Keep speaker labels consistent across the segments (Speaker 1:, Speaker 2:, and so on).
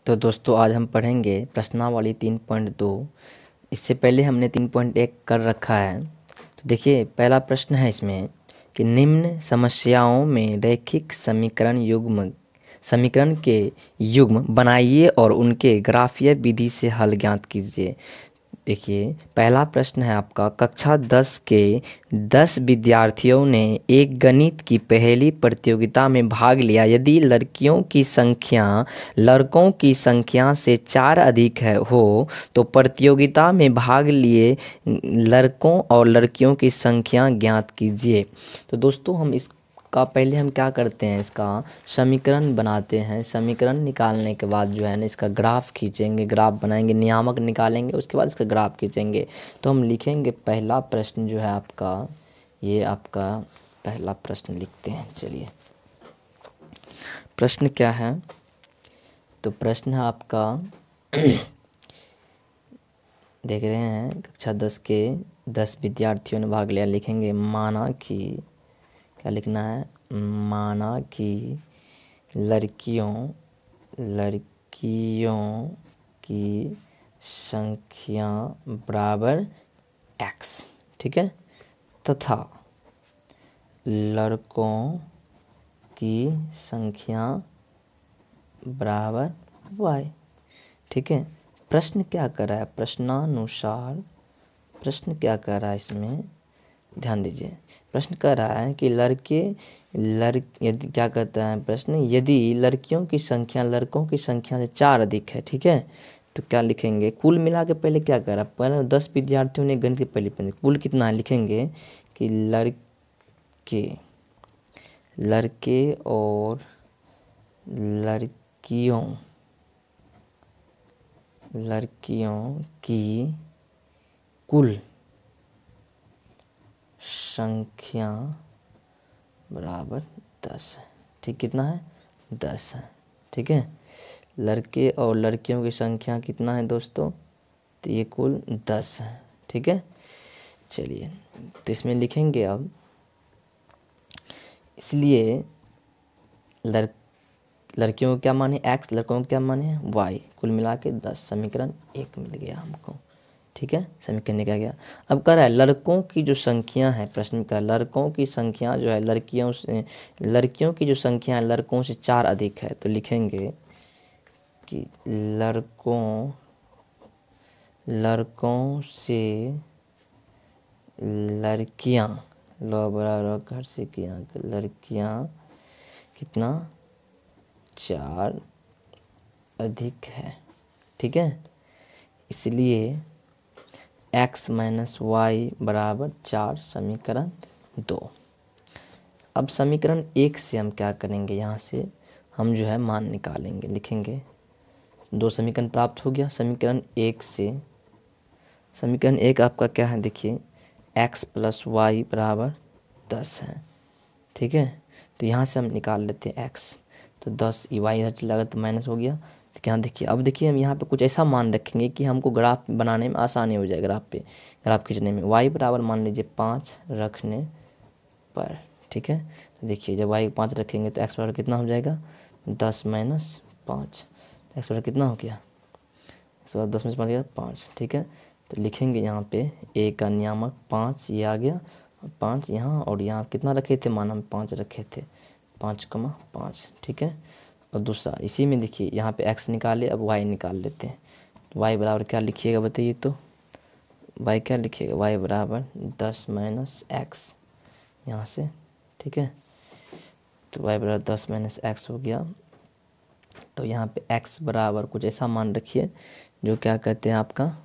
Speaker 1: तो दोस्तों आज हम पढ़ेंगे प्रश्नावली 3.2। इससे पहले हमने 3.1 कर रखा है। तो देखिए पहला प्रश्न है इसमें कि निम्न समस्याओं में रैखिक समीकरण के युग्म बनाइए और उनके ग्राफीय विधि से हल ज्ञात कीजिए। देखिए पहला प्रश्न है आपका, कक्षा 10 के 10 विद्यार्थियों ने एक गणित की पहेली प्रतियोगिता में भाग लिया। यदि लड़कियों की संख्या लड़कों की संख्या से 4 अधिक हो तो प्रतियोगिता में भाग लिए लड़कों और लड़कियों की संख्या ज्ञात कीजिए। तो दोस्तों हम इसका पहले हम क्या करते हैं, इसका समीकरण बनाते हैं। समीकरण निकालने के बाद जो है ना इसका ग्राफ खींचेंगे, ग्राफ बनाएंगे, नियामक निकालेंगे, उसके बाद इसका ग्राफ खींचेंगे। तो हम लिखेंगे पहला प्रश्न जो है आपका, ये आपका पहला प्रश्न लिखते हैं। चलिए प्रश्न क्या है, तो प्रश्न है आपका देख रहे हैं कक्षा 10 के 10 विद्यार्थियों ने भाग लिया। लिखेंगे माना कि, क्या लिखना है, माना कि लड़कियों की संख्या बराबर x, ठीक है, तथा लड़कों की संख्या बराबर y, ठीक है। प्रश्न क्या कर रहा है, प्रश्नानुसार प्रश्न क्या कर रहा है, इसमें ध्यान दीजिए। प्रश्न कर रहा है कि यदि क्या कहता है प्रश्न, यदि लड़कियों की संख्या लड़कों की संख्या से 4 अधिक है, ठीक है, तो क्या लिखेंगे, कुल मिला के पहले क्या कर रहा है, पहले 10 विद्यार्थियों ने गणित की पहली पढ़ी, कुल कितना है, लिखेंगे कि लड़के और लड़कियों की कुल संख्या बराबर 10 है, ठीक, कितना है, 10 है, ठीक है। लड़के और लड़कियों की संख्या कितना है दोस्तों, तो ये कुल 10 है, ठीक है। चलिए तो इसमें लिखेंगे अब, इसलिए लड़कियों को क्या माने x, लड़कों को क्या माने y, कुल मिला के 10, समीकरण 1 मिल गया हमको, ठीक है। समीकरण निकल गया। अब कह रहा है लड़कों की जो संख्या है, प्रश्न का लड़कों की संख्या जो है लड़कियों की जो संख्या है लड़कों से 4 अधिक है, तो लिखेंगे कि लड़कों से लड़कियां घर से किया, लड़कियां कितना 4 अधिक है, ठीक है। इसलिए x माइनस वाई बराबर 4, समीकरण 2। अब समीकरण 1 से हम क्या करेंगे, यहाँ से हम जो है मान निकालेंगे। लिखेंगे 2 समीकरण प्राप्त हो गया। समीकरण 1 से, समीकरण 1 आपका क्या है, देखिए x प्लस वाई बराबर 10 है, ठीक है। तो यहाँ से हम निकाल लेते हैं x, तो 10 y इधर चला गया तो माइनस हो गया। तो क्या देखिए, अब देखिए हम यहाँ पे कुछ ऐसा मान रखेंगे कि हमको ग्राफ बनाने में आसानी हो जाए, ग्राफ खींचने में। y बराबर मान लीजिए 5 रखने पर, ठीक है। तो देखिए जब y 5 रखेंगे तो x बराबर कितना हो जाएगा, 10 माइनस 5, तो x बराबर कितना हो गया, 10 में से 5 गया 5, ठीक है। तो लिखेंगे यहाँ पे a का नियामक 5, ये आ गया 5 यहाँ, और यहाँ कितना रखे थे, मान हम 5 रखे थे, 5,5, ठीक है। और दूसरा इसी में देखिए यहाँ पे x निकाले, अब y निकाल लेते हैं। तो y बराबर क्या लिखिएगा बताइए, तो y क्या लिखिएगा, y बराबर 10 माइनस x यहाँ से, ठीक है। तो y बराबर 10 माइनस x हो गया। तो यहाँ पे x बराबर कुछ ऐसा मान रखिए जो क्या कहते हैं आपका,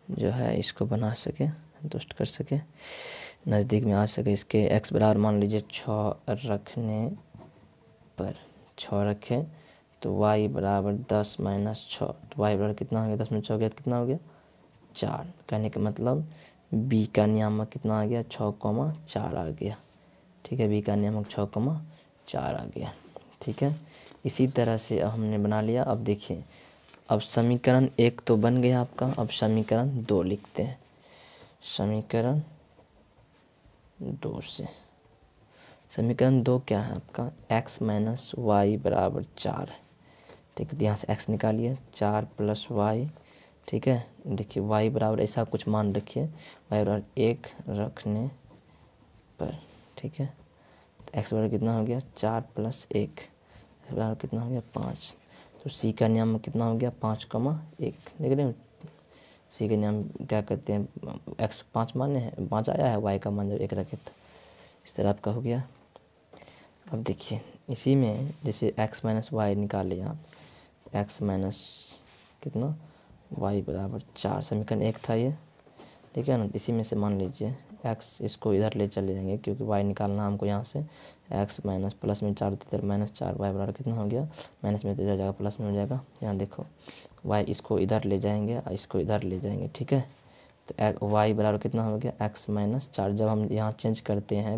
Speaker 1: जो है इसको बना सके, संतुष्ट कर सके, नज़दीक में आ सके। इसके x बराबर मान लीजिए 6 रखने पर, 6 रखें तो y बराबर 10 माइनस 6, तो y बराबर कितना हो गया, 10 में 6 गया कितना हो गया 4। कहने का मतलब b का नियामक कितना आ गया, 6,4 आ गया, ठीक है। b का नियामक 6,4 आ गया, ठीक है। इसी तरह से हमने बना लिया। अब देखिए, अब समीकरण 1 तो बन गया आपका, अब समीकरण 2 लिखते हैं। समीकरण 2 से, समीकरण 2 क्या है आपका, x माइनस वाई बराबर 4 है, ठीक है। तो यहाँ से x निकालिए 4 + y, ठीक है। देखिए y बराबर ऐसा कुछ मान रखिए, y बराबर 1 रखने पर, ठीक है। तो x बराबर कितना हो गया 4 + 1, x बराबर कितना हो गया 5। तो c का नियम कितना हो गया 5,1। देख रहे हैं c के नियम क्या कहते हैं, x 5 माने हैं, 5 आया है, y का मान जब 1 रखे तो इस तरह आपका हो गया। अब देखिए इसी में जैसे x - y निकाले आप, x माइनस कितना y बराबर 4, समीकरण 1 था ये, ठीक है ना। इसी में से मान लीजिए x इसको इधर ले चले जाएंगे क्योंकि y निकालना हमको यहाँ से, x माइनस प्लस में 4 इधर -4, y बराबर कितना हो गया, माइनस में तो इधर जाएगा प्लस में हो जाएगा। यहाँ देखो y इसको इधर ले जाएंगे और इसको इधर ले जाएंगे, ठीक है। तो y बराबर कितना हो गया x - 4। जब हम यहाँ चेंज करते हैं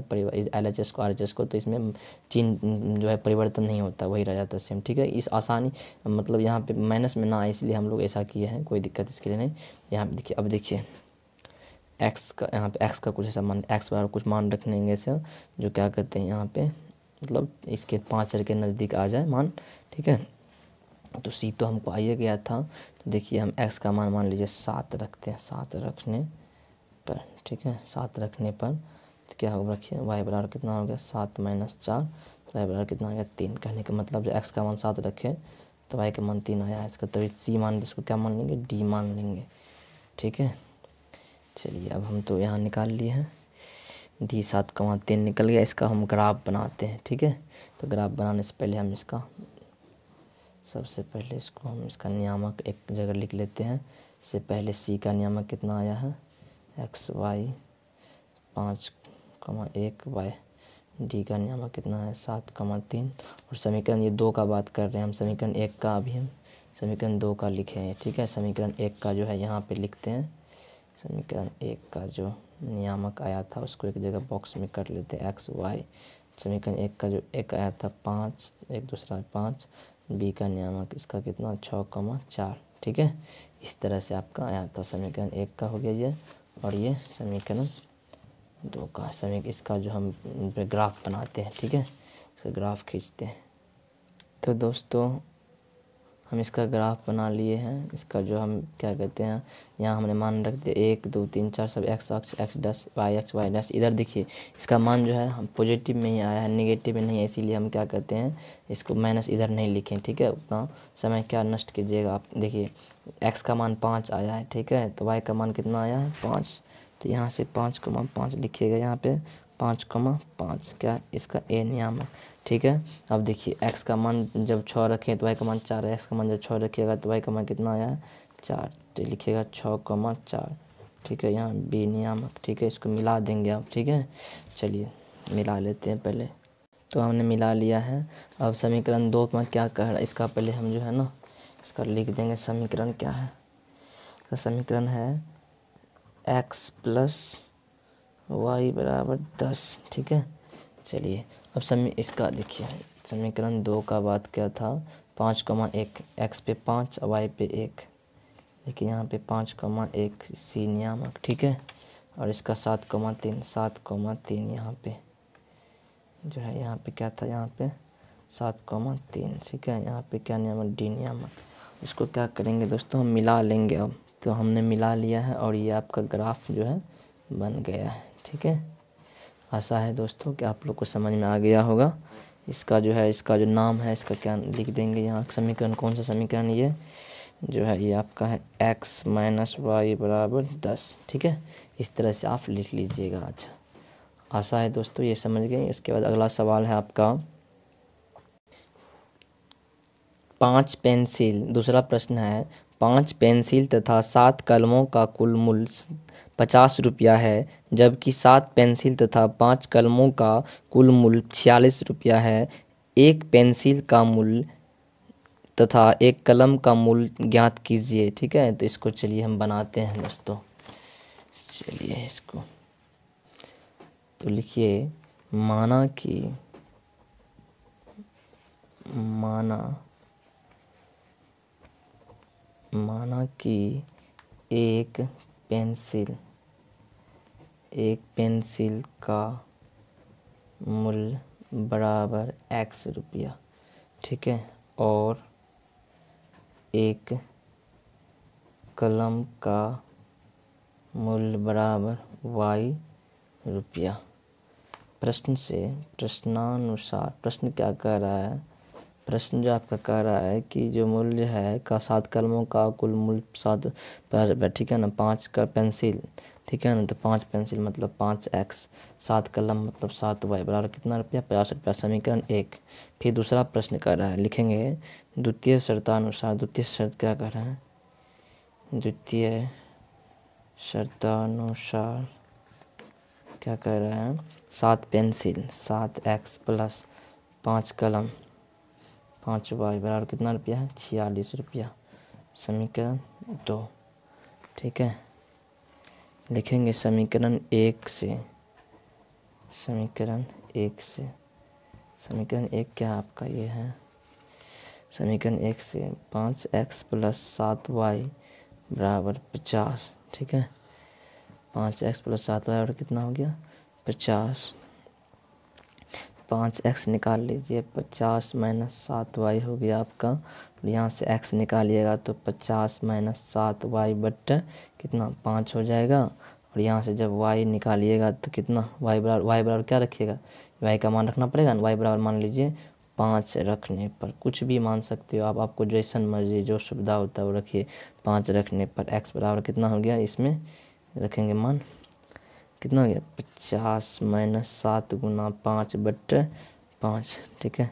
Speaker 1: LHS को RHS को, तो इसमें चिन्ह जो है परिवर्तन नहीं होता, वही रह जाता है सेम, ठीक है। इस आसानी मतलब यहाँ पे माइनस में ना आए इसलिए हम लोग ऐसा किए हैं, कोई दिक्कत इसके लिए नहीं। यहाँ पे देखिए, अब देखिए x का, यहाँ पे x का कुछ ऐसा मान, x बराबर कुछ मान रखेंगे से जो क्या कहते हैं यहाँ पे मतलब इसके 5 के नज़दीक आ जाए मान, ठीक है। तो c तो हमको आइए गया था, तो देखिए हम x का मान लीजिए 7 रखते हैं, 7 रखने पर, ठीक है। 7 रखने पर तो क्या होगा, रखिए y बराबर कितना हो गया 7 - 4, तो y बराबर कितना हो गया 3। कहने का मतलब जो x का मान 7 रखे तो y का मान 3 आया है, इसका तभी c मान इसको क्या मान लेंगे, d मान लेंगे, ठीक है। चलिए अब हम तो यहाँ निकाल लिए हैं, d 7,3 निकल गया। इसका हम ग्राफ बनाते हैं, ठीक है। तो ग्राफ बनाने से पहले हम इसका, सबसे पहले इसको हम इसका नियामक एक जगह लिख लेते हैं। इससे पहले c का नियामक कितना आया है x y 5,1 y, d का नियामक कितना है 7,3। और समीकरण ये 2 का बात कर रहे हैं हम, समीकरण 1 का अभी हम समीकरण 2 का लिखे हैं, ठीक है। समीकरण 1 का जो है यहाँ पे लिखते हैं, समीकरण 1 का जो नियामक आया था उसको एक जगह बॉक्स में कर लेते हैं x y। समीकरण 1 का जो एक आया था 5, एक दूसरा 5, b का नियामक इसका कितना 6,4, ठीक है। इस तरह से आपका आया था, समीकरण 1 का हो गया ये, और ये समीकरण 2 का। इसका जो हम ग्राफ बनाते हैं, ठीक है, इसका ग्राफ खींचते हैं। तो दोस्तों हम इसका ग्राफ बना लिए हैं। इसका जो हम क्या कहते हैं, यहाँ हमने मान रख दिया 1 2 3 4 सब x अक्ष, x डैश y अक्ष, y डैश। इधर देखिए इसका मान जो है हम पॉजिटिव में ही आया है, नेगेटिव में नहीं है, इसीलिए हम क्या कहते हैं इसको माइनस इधर नहीं लिखें, ठीक है। उतना समय क्या नष्ट कीजिएगा आप। देखिए x का मान 5 आया है, ठीक है, तो y का मान कितना आया है 5, तो यहाँ से 5,5 लिखिएगा, यहाँ पे 5,5 क्या इसका a नियामक, ठीक है। अब देखिए x का मान जब 6 रखें तो y का मान 4 है, x का मान जब 6 रखिएगा तो y का मान कितना आया है 4, तो लिखिएगा 6,4, ठीक है। यहाँ b नियामक, ठीक है, इसको मिला देंगे आप, ठीक है। चलिए मिला लेते हैं पहले, तो हमने मिला लिया है। अब समीकरण 2 में क्या कह रहा है, इसका पहले हम जो है ना इसका लिख देंगे। समीकरण क्या है, इसका समीकरण है x + y बराबर 10, ठीक है। चलिए अब इसका देखिए समीकरण 2 का बात क्या था, 5,1, x पे 5 y पे 1, देखिए यहाँ पे 5,1 c नियामक, ठीक है। और इसका 7,3 यहाँ पे जो है, यहाँ पे क्या था, यहाँ पे 7,3, ठीक है। यहाँ पे क्या नियामक, d नियामक। इसको क्या करेंगे दोस्तों, हम मिला लेंगे। अब तो हमने मिला लिया है और ये आपका ग्राफ जो है बन गया है, ठीक है। आशा है दोस्तों कि आप लोग को समझ में आ गया होगा। इसका जो है, इसका जो नाम है इसका क्या लिख देंगे यहाँ, समीकरण कौन सा समीकरण ये जो है, ये आपका है x - y बराबर 10, ठीक है। इस तरह से आप लिख लीजिएगा। अच्छा, आशा है दोस्तों ये समझ गए। इसके बाद अगला सवाल है आपका 5 पेंसिल, दूसरा प्रश्न है 5 पेंसिल तथा 7 कलमों का कुल मूल्य 50 रुपया है, जबकि 7 पेंसिल तथा 5 कलमों का कुल मूल्य 46 रुपया है। एक पेंसिल का मूल्य तथा एक कलम का मूल्य ज्ञात कीजिए, ठीक है। तो इसको चलिए हम बनाते हैं दोस्तों। चलिए इसको तो लिखिए, माना कि एक पेंसिल का मूल्य बराबर x रुपया, ठीक है, और एक कलम का मूल्य बराबर y रुपया। प्रश्न से प्रश्नानुसार प्रश्न क्या कह रहा है, प्रश्न जो आपका कह रहा है कि जो मूल्य है का 7 कलमों का कुल मूल्य 7 रुपया, ठीक है ना। 5 का पेंसिल, ठीक है ना, तो 5 पेंसिल मतलब 5x, 7 कलम मतलब 7y बराबर कितना रुपया, 50 रुपया। समीकरण 1। फिर दूसरा प्रश्न कर रहा है, लिखेंगे द्वितीय शर्तानुसार। द्वितीय शर्त क्या कर रहा है, द्वितीय शर्तानुसार क्या कह रहा है, 7 पेंसिल 7x प्लस 5 कलम 5y बराबर कितना रुपया है, 46 रुपया। समीकरण 2, ठीक है। लिखेंगे समीकरण 1 से, समीकरण 1 से, समीकरण 1 क्या आपका ये है, समीकरण 1 से 5x प्लस 7y बराबर 50, ठीक है। 5x प्लस 7y और कितना हो गया, 50। 5x निकाल लीजिए, 50 माइनस 7y हो गया आपका। और यहाँ से x निकालिएगा तो 50 माइनस 7y बट्टा कितना 5 हो जाएगा। और यहाँ से जब y निकालिएगा तो कितना y बराबर क्या रखिएगा, y का मान रखना पड़ेगा ना। y बराबर मान लीजिए 5 रखने पर, कुछ भी मान सकते हो आप, आपको जैसन मर्जी जो सुविधा होता है वो रखिए। 5 रखने पर x बराबर कितना हो गया, इसमें रखेंगे मान कितना हो गया, 50 माइनस 7 गुना 5 बट्टे 5, ठीक है।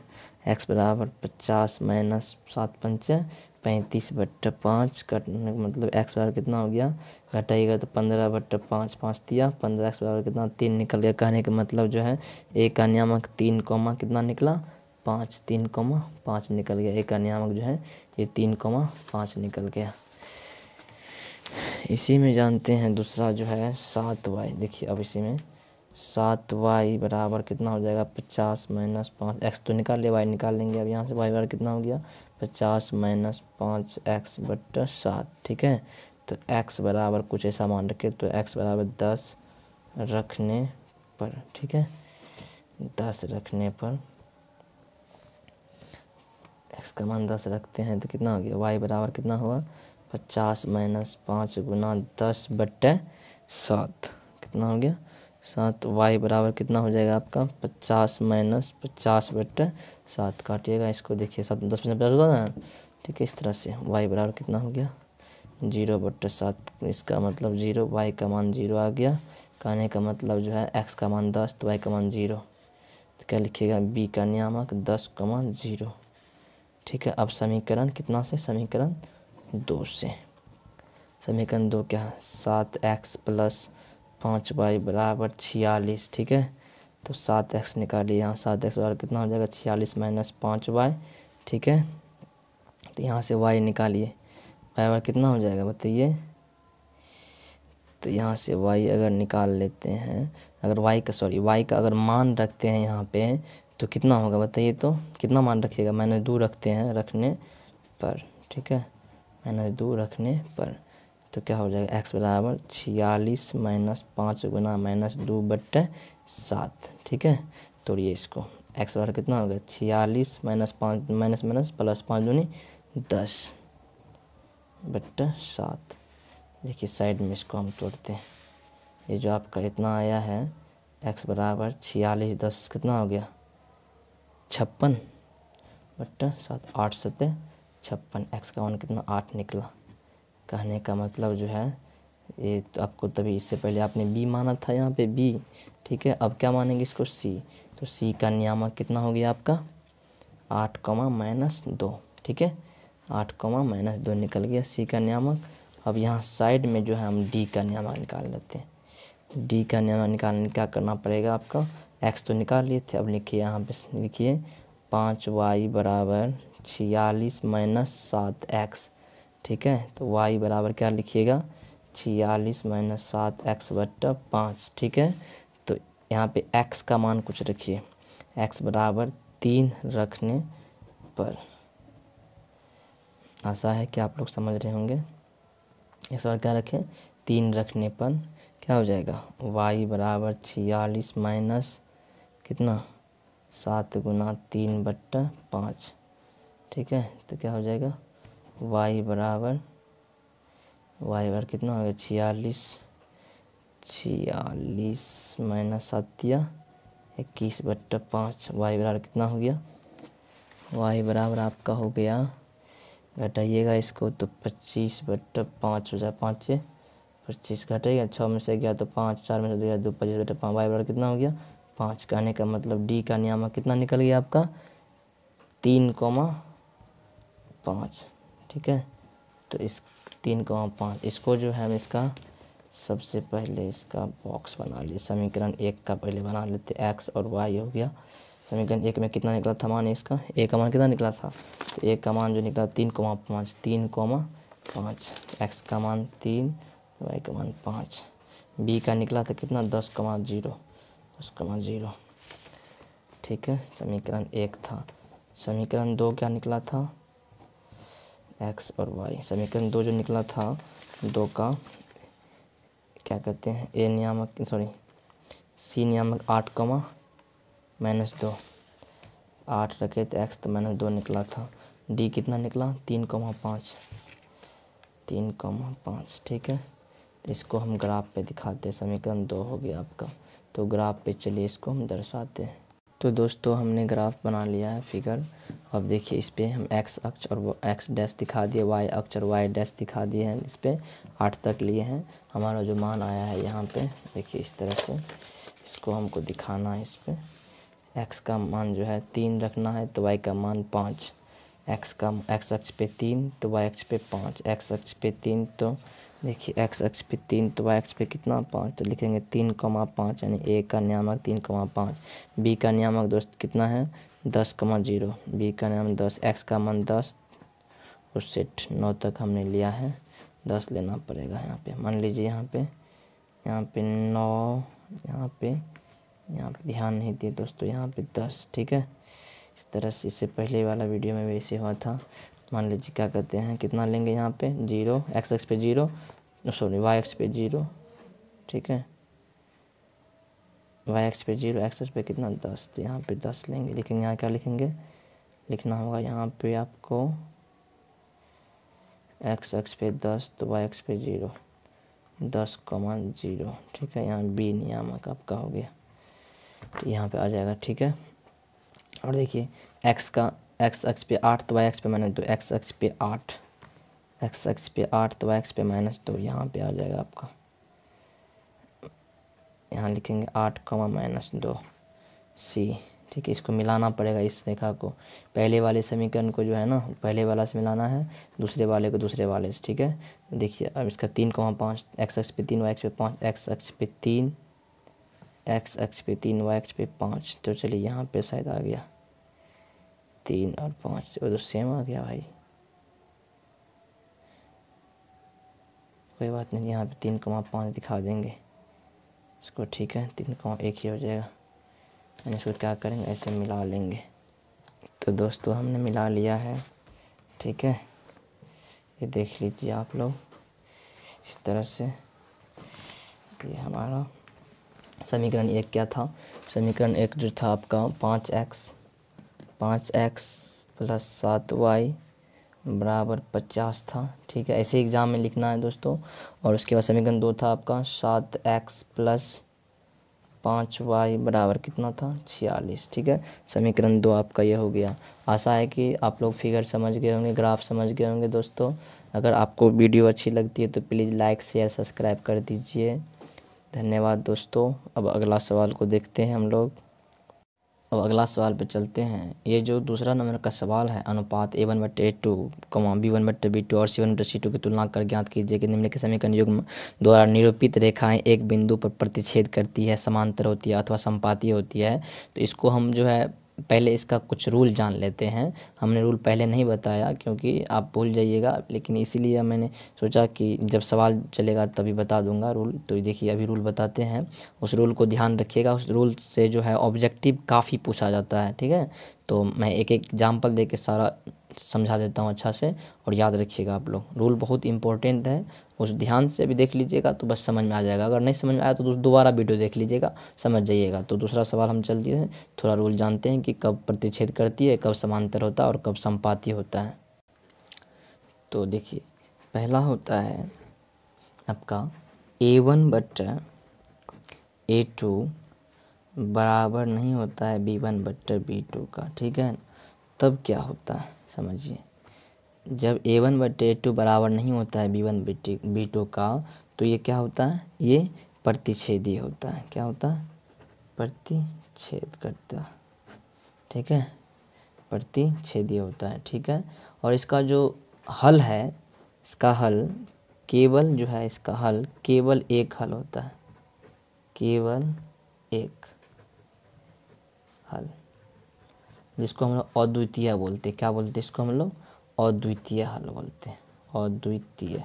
Speaker 1: x बराबर 50 माइनस 7 पंचे 35 बट्टे 5, कटने का मतलब x बराबर कितना हो गया, घटाइएगा तो 15 बट्टे 5, 5 दिया 15, x बराबर कितना 3 निकल गया। कहने का मतलब जो है एक का नियामक 3 कॉमा कितना निकला 5, 3,5 निकल गया। एक का नियामक जो है ये 3,5 निकल गया। इसी में जानते हैं दूसरा जो है 7y। देखिए अब इसी में 7y बराबर कितना हो जाएगा, 50 माइनस 5, x तो निकाल लिया, y निकाल लेंगे। अब यहाँ से y बराबर कितना हो गया, 50 माइनस 5x बट्टा 7, ठीक है। तो x बराबर कुछ ऐसा मान रखे, तो x बराबर 10 रखने पर, ठीक है, 10 रखने पर x का मान 10 रखते हैं तो कितना हो गया, y बराबर कितना हुआ, 50 माइनस 5 गुना 10 बट्टे 7, कितना हो गया 7। y बराबर कितना हो जाएगा आपका, 50 माइनस 50 बट्टे 7, काटिएगा इसको, देखिए 7 10 में 50 होगा ना, ठीक है। इस तरह से y बराबर कितना हो गया 0 बट्टे 7, इसका मतलब 0, y का मान 0 आ गया। कहने का मतलब जो है x का मान 10 तो y का मान 0, तो क्या लिखिएगा b का नियामक 10,0, ठीक है। अब समीकरण कितना से, समीकरण 2 से, समीकरण 2 क्या है, 7x प्लस 5y बराबर 46, ठीक है। तो 7x निकालिए, यहाँ 7x बराबर कितना हो जाएगा 46 माइनस 5y, ठीक है। तो यहाँ से y निकालिए, y बराबर कितना हो जाएगा बताइए। तो यहाँ से y अगर निकाल लेते हैं, अगर y का अगर मान रखते हैं यहाँ पे तो कितना होगा बताइए, तो कितना मान रखिएगा, -2 रखते हैं रखने पर, ठीक है, -2 रखने पर। तो क्या हो जाएगा x बराबर 46 माइनस 5 गुना -2 बट्टे 7, ठीक है। तोड़िए इसको, x बराबर कितना होगा 46 माइनस 5 माइनस प्लस 5 दूनी 10 बट्टे 7। देखिए साइड में इसको हम तोड़ते हैं, ये जो आपका इतना आया है x बराबर 46 10 कितना हो गया 56 बट्टा 7, 8 सत्ते 56, x का मान कितना 8 निकला। कहने का मतलब जो है ये तो आपको तभी इससे पहले आपने b माना था यहाँ पे b, ठीक है। अब क्या मानेंगे इसको c, तो c का नियामक कितना हो गया आपका 8, -2, ठीक है, 8, -2 निकल गया c का नियामक। अब यहाँ साइड में जो है हम d का नियामक निकाल लेते हैं। d का नियामक निकालने क्या करना पड़ेगा आपका, x तो निकाल लिए थे, अब लिखिए यहाँ पे लिखिए 5y बराबर 46 माइनस 7x, ठीक है। तो y बराबर क्या लिखिएगा 46 माइनस 7x बट्टा 5, ठीक है। तो यहाँ पे x का मान कुछ रखिए, x बराबर 3 रखने पर, आशा है कि आप लोग समझ रहे होंगे। इस बार क्या रखें 3 रखने पर क्या हो जाएगा, y बराबर 46 माइनस कितना 7 गुना 3 बट्टा 5, ठीक है। तो क्या हो जाएगा वाई बराबर कितना हो गया 46 माइनस 7 21/5। वाई बराबर कितना हो गया, वाई बराबर आपका हो गया, घटाइएगा इसको तो 25/5 हो जाए, 5 से 25 घटेगा, 6 में से गया तो 5, 4 में से 2 गया 2, 25/5। वाई बराबर कितना हो गया 5। कहने का मतलब डी का नियामक कितना निकल गया आपका 3,5। ठीक है, तो इस 3,5 इसको जो है हम इसका सबसे पहले इसका बॉक्स बना लिए। समीकरण 1 का पहले बना लेते, एक्स और वाई हो गया। समीकरण 1 में कितना निकला था मान, इसका ए का मान कितना निकला था, तो ए का मान जो निकला 3,5, एक्स का मान 3, वाई का मान 5। बी का निकला था कितना 10,0। ठीक है, समीकरण 1 था। समीकरण 2 क्या निकला था, एक्स और वाई। समीकरण 2 जो निकला था, 2 का क्या कहते हैं सी नियामक 8, -2 8 रखे तो एक्स तो -2 निकला था। डी कितना निकला 3,5। ठीक है, तो इसको हम ग्राफ पे दिखाते हैं। समीकरण 2 हो गया आपका, तो ग्राफ पे चलिए इसको हम दर्शाते हैं। तो दोस्तों हमने ग्राफ बना लिया है फिगर। अब देखिए इस पे हम एक्स अक्ष और एक्स डैश दिखा दिए, वाई अक्ष और वाई डैश दिखा दिए हैं। इस पे 8 तक लिए हैं। हमारा जो मान आया है यहाँ पे देखिए इस तरह से इसको हमको दिखाना है। इस पे एक्स का मान जो है 3 रखना है, तो वाई का मान 5। एक्स अक्ष पे 3 तो वाई अक्ष पे 5। एक्स अक्ष पे 3 तो देखिए एक्स अक्ष पे 3 तो वाई अक्ष पे कितना 5, तो लिखेंगे 3,5 यानी ए का नियामक 3,5। बी का नियामक दोस्त कितना है 10,0। बी का नियामक 10, एक्स का मान 10 और सेट 9 तक हमने लिया है, 10 लेना पड़ेगा यहाँ पे। मान लीजिए यहाँ पे 9, यहाँ पे ध्यान नहीं दिए दोस्तों, यहाँ पे 10। ठीक है, इस तरह से इससे पहले वाला वीडियो में वैसे हुआ था। मान लीजिए क्या कहते हैं, कितना लेंगे यहाँ पे 0, एक्स अक्ष पे 0, सॉरी वाई अक्ष पे 0। ठीक है, वाई अक्ष पे 0, एक्स अक्ष पे कितना 10, तो यहाँ पे 10 लेंगे। लिखेंगे यहाँ क्या लिखेंगे, लिखना होगा यहाँ पे आपको एक्स अक्ष पे 10 तो वाई अक्ष पे 0, 10,0। ठीक है, यहाँ बी नियामक आपका हो गया, तो यहाँ पे आ जाएगा। ठीक है, और देखिए एक्स अक्ष पे 8 तो वाई अक्ष पे -2, एक्स अक्ष पे 8 तो वाई अक्ष पे -2, यहाँ पे आ जाएगा आपका। यहाँ लिखेंगे 8, -2 सी। ठीक है, इसको मिलाना पड़ेगा इस रेखा को, पहले वाले समीकरण को जो है ना पहले वाला से मिलाना है, दूसरे वाले को दूसरे वाले से। ठीक है, देखिए अब इसका 3,5, एक्स अक्ष पे 3 वाई अक्ष पे 5, एक्स अक्ष पे 3 वाई अक्ष पे 5। तो चलिए यहाँ पे शायद आ गया 3 और 5, वो तो सेम आ गया भाई, कोई बात नहीं, यहाँ पे 3,5 दिखा देंगे इसको। ठीक है, 3,1 ही हो जाएगा। इसको क्या करेंगे ऐसे मिला लेंगे। तो दोस्तों हमने मिला लिया है। ठीक है, ये देख लीजिए आप लोग इस तरह से। ये हमारा समीकरण 1 क्या था, समीकरण 1 जो था आपका 5x + 7y बराबर 50 था। ठीक है, ऐसे एग्ज़ाम में लिखना है दोस्तों। और उसके बाद समीकरण 2 था आपका 7x + 5y बराबर कितना था 46। ठीक है, समीकरण 2 आपका ये हो गया। आशा है कि आप लोग फिगर समझ गए होंगे, ग्राफ समझ गए होंगे दोस्तों। अगर आपको वीडियो अच्छी लगती है तो प्लीज़ लाइक शेयर सब्सक्राइब कर दीजिए। धन्यवाद दोस्तों। अब अगला सवाल को देखते हैं हम लोग। अब अगला सवाल पे चलते हैं। ये जो दूसरा नंबर का सवाल है, अनुपात a1/a2, b1/b2 और c1/c2 की तुलना कर ज्ञात कीजिए कि निम्नलिखित समीकरण युग्म द्वारा निरूपित रेखाएं एक बिंदु पर प्रतिच्छेद करती है, समांतर होती है अथवा समपाती होती है। तो इसको हम जो है पहले इसका कुछ रूल जान लेते हैं। हमने रूल पहले नहीं बताया क्योंकि आप भूल जाइएगा, लेकिन इसीलिए मैंने सोचा कि जब सवाल चलेगा तभी बता दूंगा रूल। तो देखिए अभी रूल बताते हैं, उस रूल को ध्यान रखिएगा। उस रूल से जो है ऑब्जेक्टिव काफ़ी पूछा जाता है। ठीक है, तो मैं एक एग्जाम्पल दे के सारा समझा देता हूँ अच्छा से, और याद रखिएगा आप लोग। रूल बहुत इंपॉर्टेंट है, उस ध्यान से भी देख लीजिएगा तो बस समझ में आ जाएगा। अगर नहीं समझ में आया तो दोबारा वीडियो देख लीजिएगा, समझ जाइएगा। तो दूसरा सवाल हम चल दिए हैं, थोड़ा रूल जानते हैं कि कब प्रतिच्छेद करती है, कब समांतर होता है और कब समपाती होता है। तो देखिए पहला होता है आपका A1 बट्टा A2 बराबर नहीं होता है B1 बट्टा B2 का, ठीक है। तब क्या होता है समझिए, जब A1 बट्टे A2 बराबर नहीं होता है B1 B2 का, तो ये क्या होता है, ये प्रतिच्छेदी होता है। क्या होता है, प्रतिच्छेद करता है, ठीक है, प्रतिच्छेदी होता है, ठीक है। और इसका जो हल है, इसका हल केवल जो है, इसका हल केवल एक हल होता है, केवल एक हल, जिसको हम लोग अद्वितीय बोलते हैं। क्या बोलते हैं इसको हम लोग, अद्वितीय हल बोलते हैं, अद्वितीय,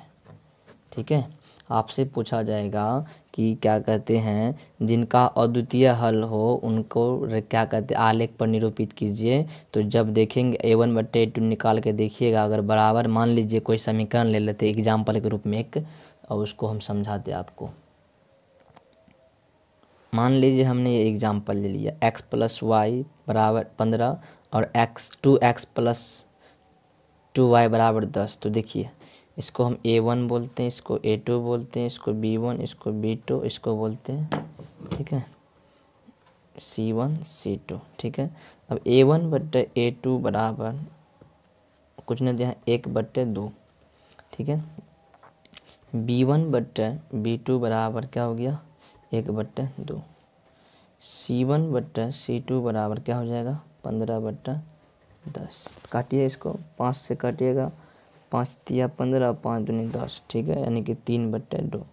Speaker 1: ठीक है। आपसे पूछा जाएगा कि क्या कहते हैं, जिनका अद्वितीय हल हो उनको क्या कहते हैं, आलेख पर निरूपित कीजिए। तो जब देखेंगे A1 बट्टे A2 निकाल के देखिएगा, अगर बराबर, मान लीजिए कोई समीकरण ले लेते एग्जाम्पल के रूप में एक, और उसको हम समझाते आपको। मान लीजिए हमने ये एग्जाम्पल ले लिया, x प्लस वाई बराबर 15 और 2x प्लस 2y बराबर 10। तो देखिए इसको हम A1 बोलते हैं, इसको A2 बोलते हैं, इसको B1, इसको B2, इसको बोलते हैं, ठीक है, C1 C2, ठीक है। अब A1 बट्टे A2 बराबर कुछ नहीं दिया, 1/2, ठीक है। B1 बट्टे B2 बराबर क्या हो गया, 1/2। C1 बट्टा C2 बराबर क्या हो जाएगा, 15/10। काटिए इसको, 5 से काटिएगा, 5 तिया 15, 5 दूनी 10, ठीक है, यानी कि 3/2।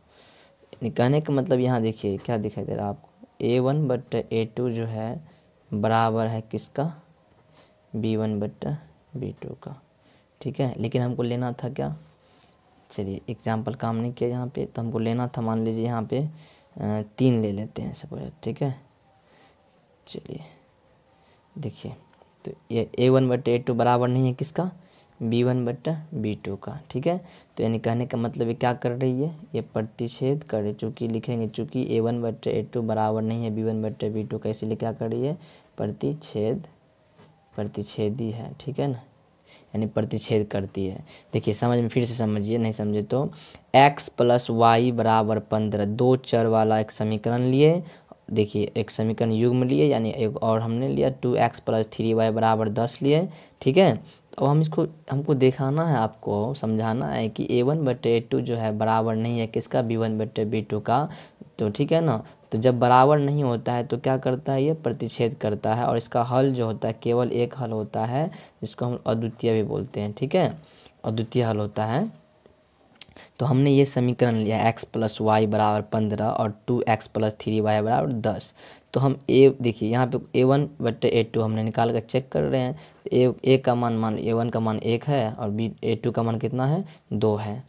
Speaker 1: कहने का मतलब यहाँ देखिए क्या दिखाई दे रहा है आपको, A1 बट्टा A2 जो है बराबर है किसका, B1 बट्टा B2 का, ठीक है। लेकिन हमको लेना था क्या, चलिए एग्जाम्पल काम नहीं किया यहाँ पे, तो हमको लेना था, मान लीजिए यहाँ पे 3 ले लेते हैं सपोज, ठीक है। चलिए देखिए, तो ये A1 बट्टे A2 बराबर नहीं है किसका, B1 बट्टा B2 का, ठीक है। तो यानी कहने का मतलब ये क्या कर रही है, ये प्रतिच्छेद कर रही है। चूँकि लिखेंगे, चूँकि A1 बट्टे A2 बराबर नहीं है B1 बट्टे B2 का, इसीलिए क्या कर रही है, प्रतिच्छेदी है, ठीक है ना, यानी प्रतिच्छेद करती है। देखिए समझ में, फिर से समझिए, नहीं समझे तो, x प्लस वाई बराबर 15, दो चर वाला एक समीकरण लिए। देखिए एक समीकरण युग्म लिए, यानी एक और हमने लिया 2x प्लस 3y बराबर 10 लिए, ठीक है। अब हम इसको, हमको दिखाना है, आपको समझाना है कि A1 बट्टे A2 जो है बराबर नहीं है किसका, B1 बट्टे B2 का। तो ठीक है ना, तो जब बराबर नहीं होता है तो क्या करता है, ये प्रतिच्छेद करता है। और इसका हल जो होता है केवल एक हल होता है, जिसको हम अद्वितीय भी बोलते हैं, ठीक है, अद्वितीय हल होता है। तो हमने ये समीकरण लिया x प्लस वाई बराबर 15 और 2x प्लस 3y बराबर 10। तो हम देखिए यहाँ पे A1 बट्टे A2 हमने निकाल कर चेक कर रहे हैं। A का मान A1 का मान 1 है, और A2 का मान कितना है, 2 है।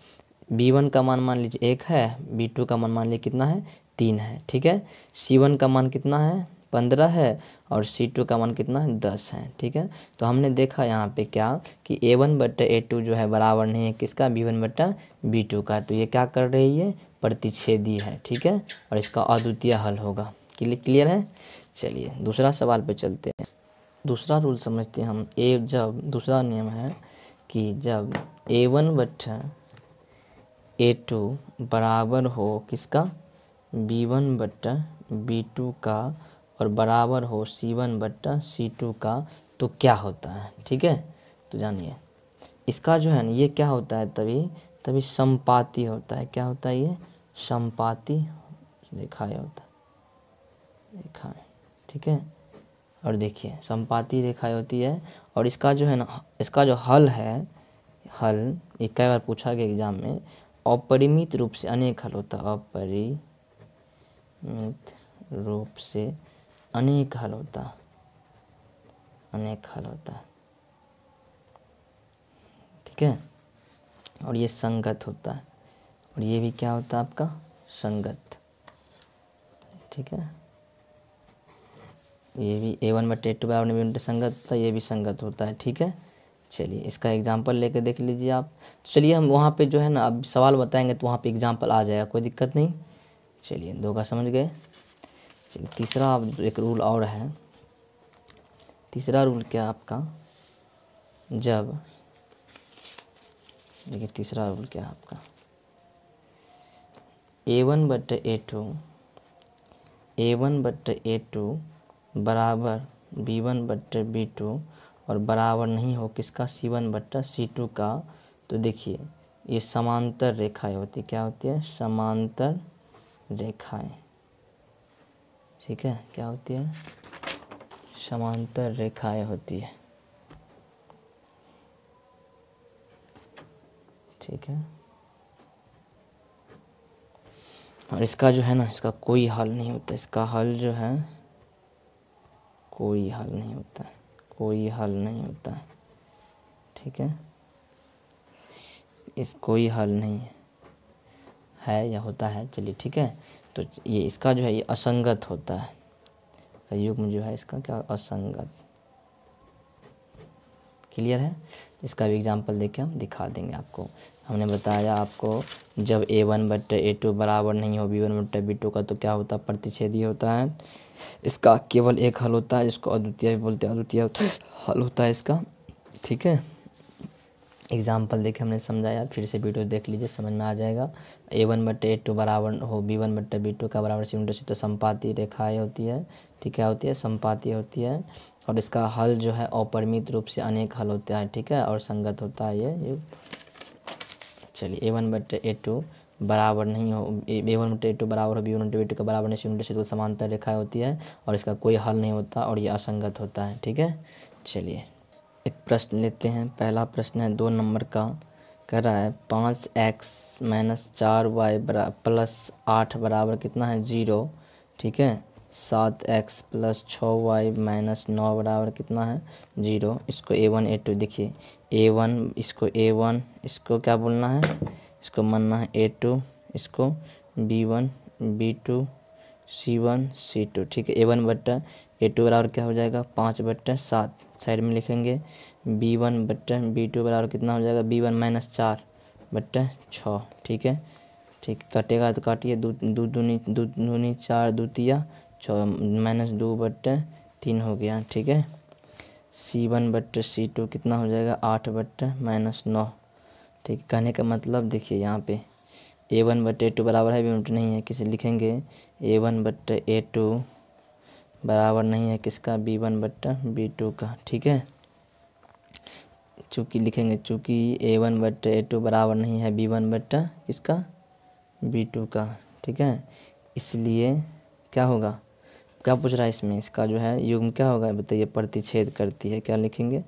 Speaker 1: B1 का मान लीजिए 1 है, B2 का मान लीजिए कितना है, 3 है, ठीक है। C1 का मान कितना है, 15 है, और C2 का मान कितना है, 10 है, ठीक है। तो हमने देखा यहाँ पे क्या कि A1 बट्टा A2 जो है बराबर नहीं है किसका, B1 बट्टा B2 का। तो ये क्या कर रही है, प्रतिच्छेदी है, ठीक है, और इसका अद्वितीय हल होगा। क्लियर है। चलिए दूसरा सवाल पे चलते हैं। दूसरा रूल समझते हैं हम। जब दूसरा नियम है कि जब A1 बट्टा A2 बराबर हो किसका, B1 बट्टा B2 का, और बराबर हो C1 बट्टा C2 का, तो क्या होता है, ठीक है। तो जानिए इसका जो है ना, ये क्या होता है, तभी समपाती होता है। क्या होता है, ये समपाती रेखाएं होता है, रेखाएं, ठीक है। और देखिए समपाती रेखाएं होती है, और इसका जो है ना, इसका जो हल है, हल ये कई बार पूछा गया एग्जाम में, अपरिमित रूप से अनेक हल होता है, अपरिमित रूप से अनेक हल होता है, अनेक हल होता है, ठीक है। और ये संगत होता है, और ये भी क्या होता है आपका, संगत, ठीक है। ये भी A1 बट्टे A2 बराबर नहीं संगत होता है, ये भी संगत होता है, ठीक है। चलिए इसका एग्जाम्पल लेके देख लीजिए आप। तो चलिए हम वहाँ पे जो है ना, अब सवाल बताएंगे तो वहाँ पे एग्जाम्पल आ जाएगा, कोई दिक्कत नहीं। चलिए 2 का समझ गए। चलिए तीसरा अब एक रूल और है। तीसरा रूल क्या आपका, देखिए तीसरा रूल क्या है आपका, A1/A2 बराबर B1/B2 और बराबर नहीं हो किसका, C1/C2 का। तो देखिए ये समांतर रेखाएं होती, क्या होती है, समांतर रेखाएं। ठीक है, क्या होती है, समांतर रेखाएं होती है। ठीक है, और इसका जो है ना, इसका कोई हल नहीं होता, इसका हल जो है कोई हल नहीं होता है, कोई हल नहीं होता है। ठीक है, इस कोई हल नहीं है या होता है, चलिए ठीक है। तो ये इसका जो है ये असंगत होता है, युग्म जो है इसका क्या, असंगत। क्लियर है, इसका भी एग्जांपल देके हम दिखा देंगे आपको। हमने बताया आपको जब A1/A2 बराबर नहीं हो B1/B2 का तो क्या होता है, प्रतिच्छेदी होता है। इसका केवल एक हल होता है जिसको अद्वितीय भी बोलते हैं, अद्वितीय हल होता है इसका। ठीक है, एग्जाम्पल देखे हमने समझाया, फिर से वीडियो देख लीजिए, समझ में आ जाएगा। A1/A2 बराबर हो B1/B2 का बराबर C1/C2 तो संपाती रेखाएं होती है। ठीक है, क्या होती है, संपाती होती है। और इसका हल जो है अपरिमित रूप से अनेक हल होता है। ठीक है, और संगत होता है ये। चलिए A1/A2 बराबर नहीं हो, A1/A2 बराबर हो B1/B2 का बराबर नहीं C1/C2 तो समांतर रेखाएं होती है और इसका कोई हल नहीं होता और ये असंगत होता है। ठीक है, चलिए एक प्रश्न लेते हैं। पहला प्रश्न है 2 नंबर का, कह रहा है 5x - 4y + 8 बराबर कितना है, 0। ठीक है, 7x + 6y - 9 बराबर कितना है, 0। इसको A1 A2 देखिए, A1 इसको A1 इसको क्या बोलना है, इसको मानना है A2, इसको B1 B2 C1 C2। ठीक है, A1/A2 बराबर क्या हो जाएगा, 5/7 साइड में लिखेंगे। B1/B2 बराबर कितना हो जाएगा, B1 - 4/6। ठीक है, ठीक, कटेगा तो काटिए, दो दूनी 4 दूतिया 6 -2/3 हो गया। ठीक है, C1/C2 कितना हो जाएगा, 8/-9। ठीक, कहने का मतलब देखिए यहाँ पे A1/A2 बराबर है B1 नहीं है, किसे लिखेंगे A1/A2 बराबर नहीं है किसका, B1/B2 का। ठीक है, चूँकि लिखेंगे, चूँकि A1/A2 बराबर नहीं है किसका, B2 का। ठीक है, इसलिए क्या होगा, क्या पूछ रहा है इसमें, इसका जो है युग्म क्या होगा बताइए, प्रतिच्छेद करती है। क्या लिखेंगे,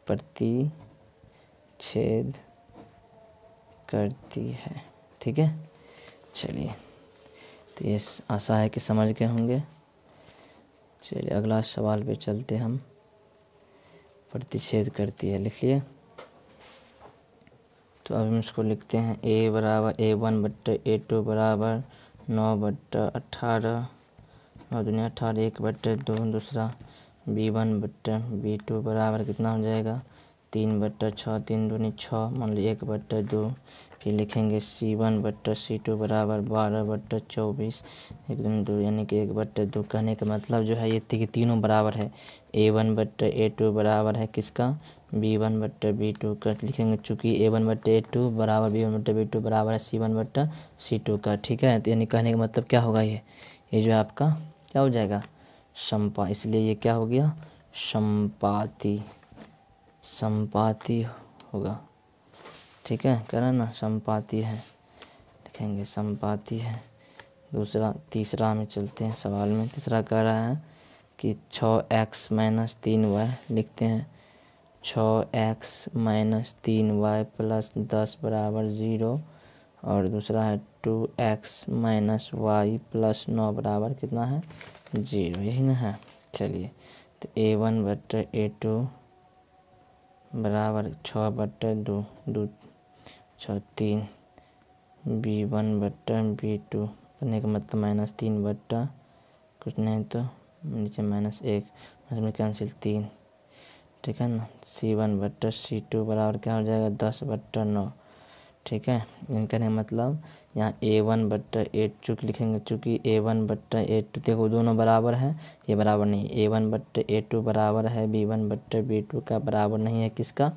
Speaker 1: प्रतिच्छेद करती है। ठीक है, चलिए तो ये आशा है कि समझ गए होंगे। चलिए अगला सवाल पे चलते हम। प्रतिच्छेद करती है लिख लिए, तो अब हम इसको लिखते हैं A1/A2 बराबर 9/18, 9 दूनी 18, 1/2। दूसरा B1/B2 बराबर कितना हो जाएगा, 3/6, 3 दूनी 6, मान लीजिए 1/2। फिर लिखेंगे C1/C2 बराबर 12/24, 1 दूनी 2 यानी कि 1/2। कहने का मतलब जो है ये तीनों बराबर है। A1/A2 बराबर है किसका, B1/B2 का। लिखेंगे चूँकि A1/A2 बराबर B1/B2 बराबर है C1/C2 का। ठीक है, तो यानी कहने का मतलब क्या होगा, ये जो है आपका क्या हो जाएगा, इसलिए ये क्या हो गया, संपाती होगा। ठीक है, कह रहा ना संपाती है, लिखेंगे संपाती है। तीसरा में चलते हैं सवाल में। तीसरा कह रहा है कि 6x - 3y लिखते हैं, 6x - 3y + 10 बराबर 0। और दूसरा है 2x - y + 9 बराबर कितना है, 0। यही ना है। चलिए तो A1/A2 बराबर 6/2 6 3, B1/B2 करने का मतलब -3 कुछ नहीं तो नीचे -1 में कैंसिल 3। ठीक है ना, C1/C2 बराबर क्या हो जाएगा, 10/9। ठीक है, इनका नहीं मतलब यहाँ A1/A2 चूँकि लिखेंगे, चूँकि A1/A2 देखो दोनों बराबर है, ये बराबर नहीं। A1/A2 बराबर है B1/B2 का, बराबर नहीं है किसका,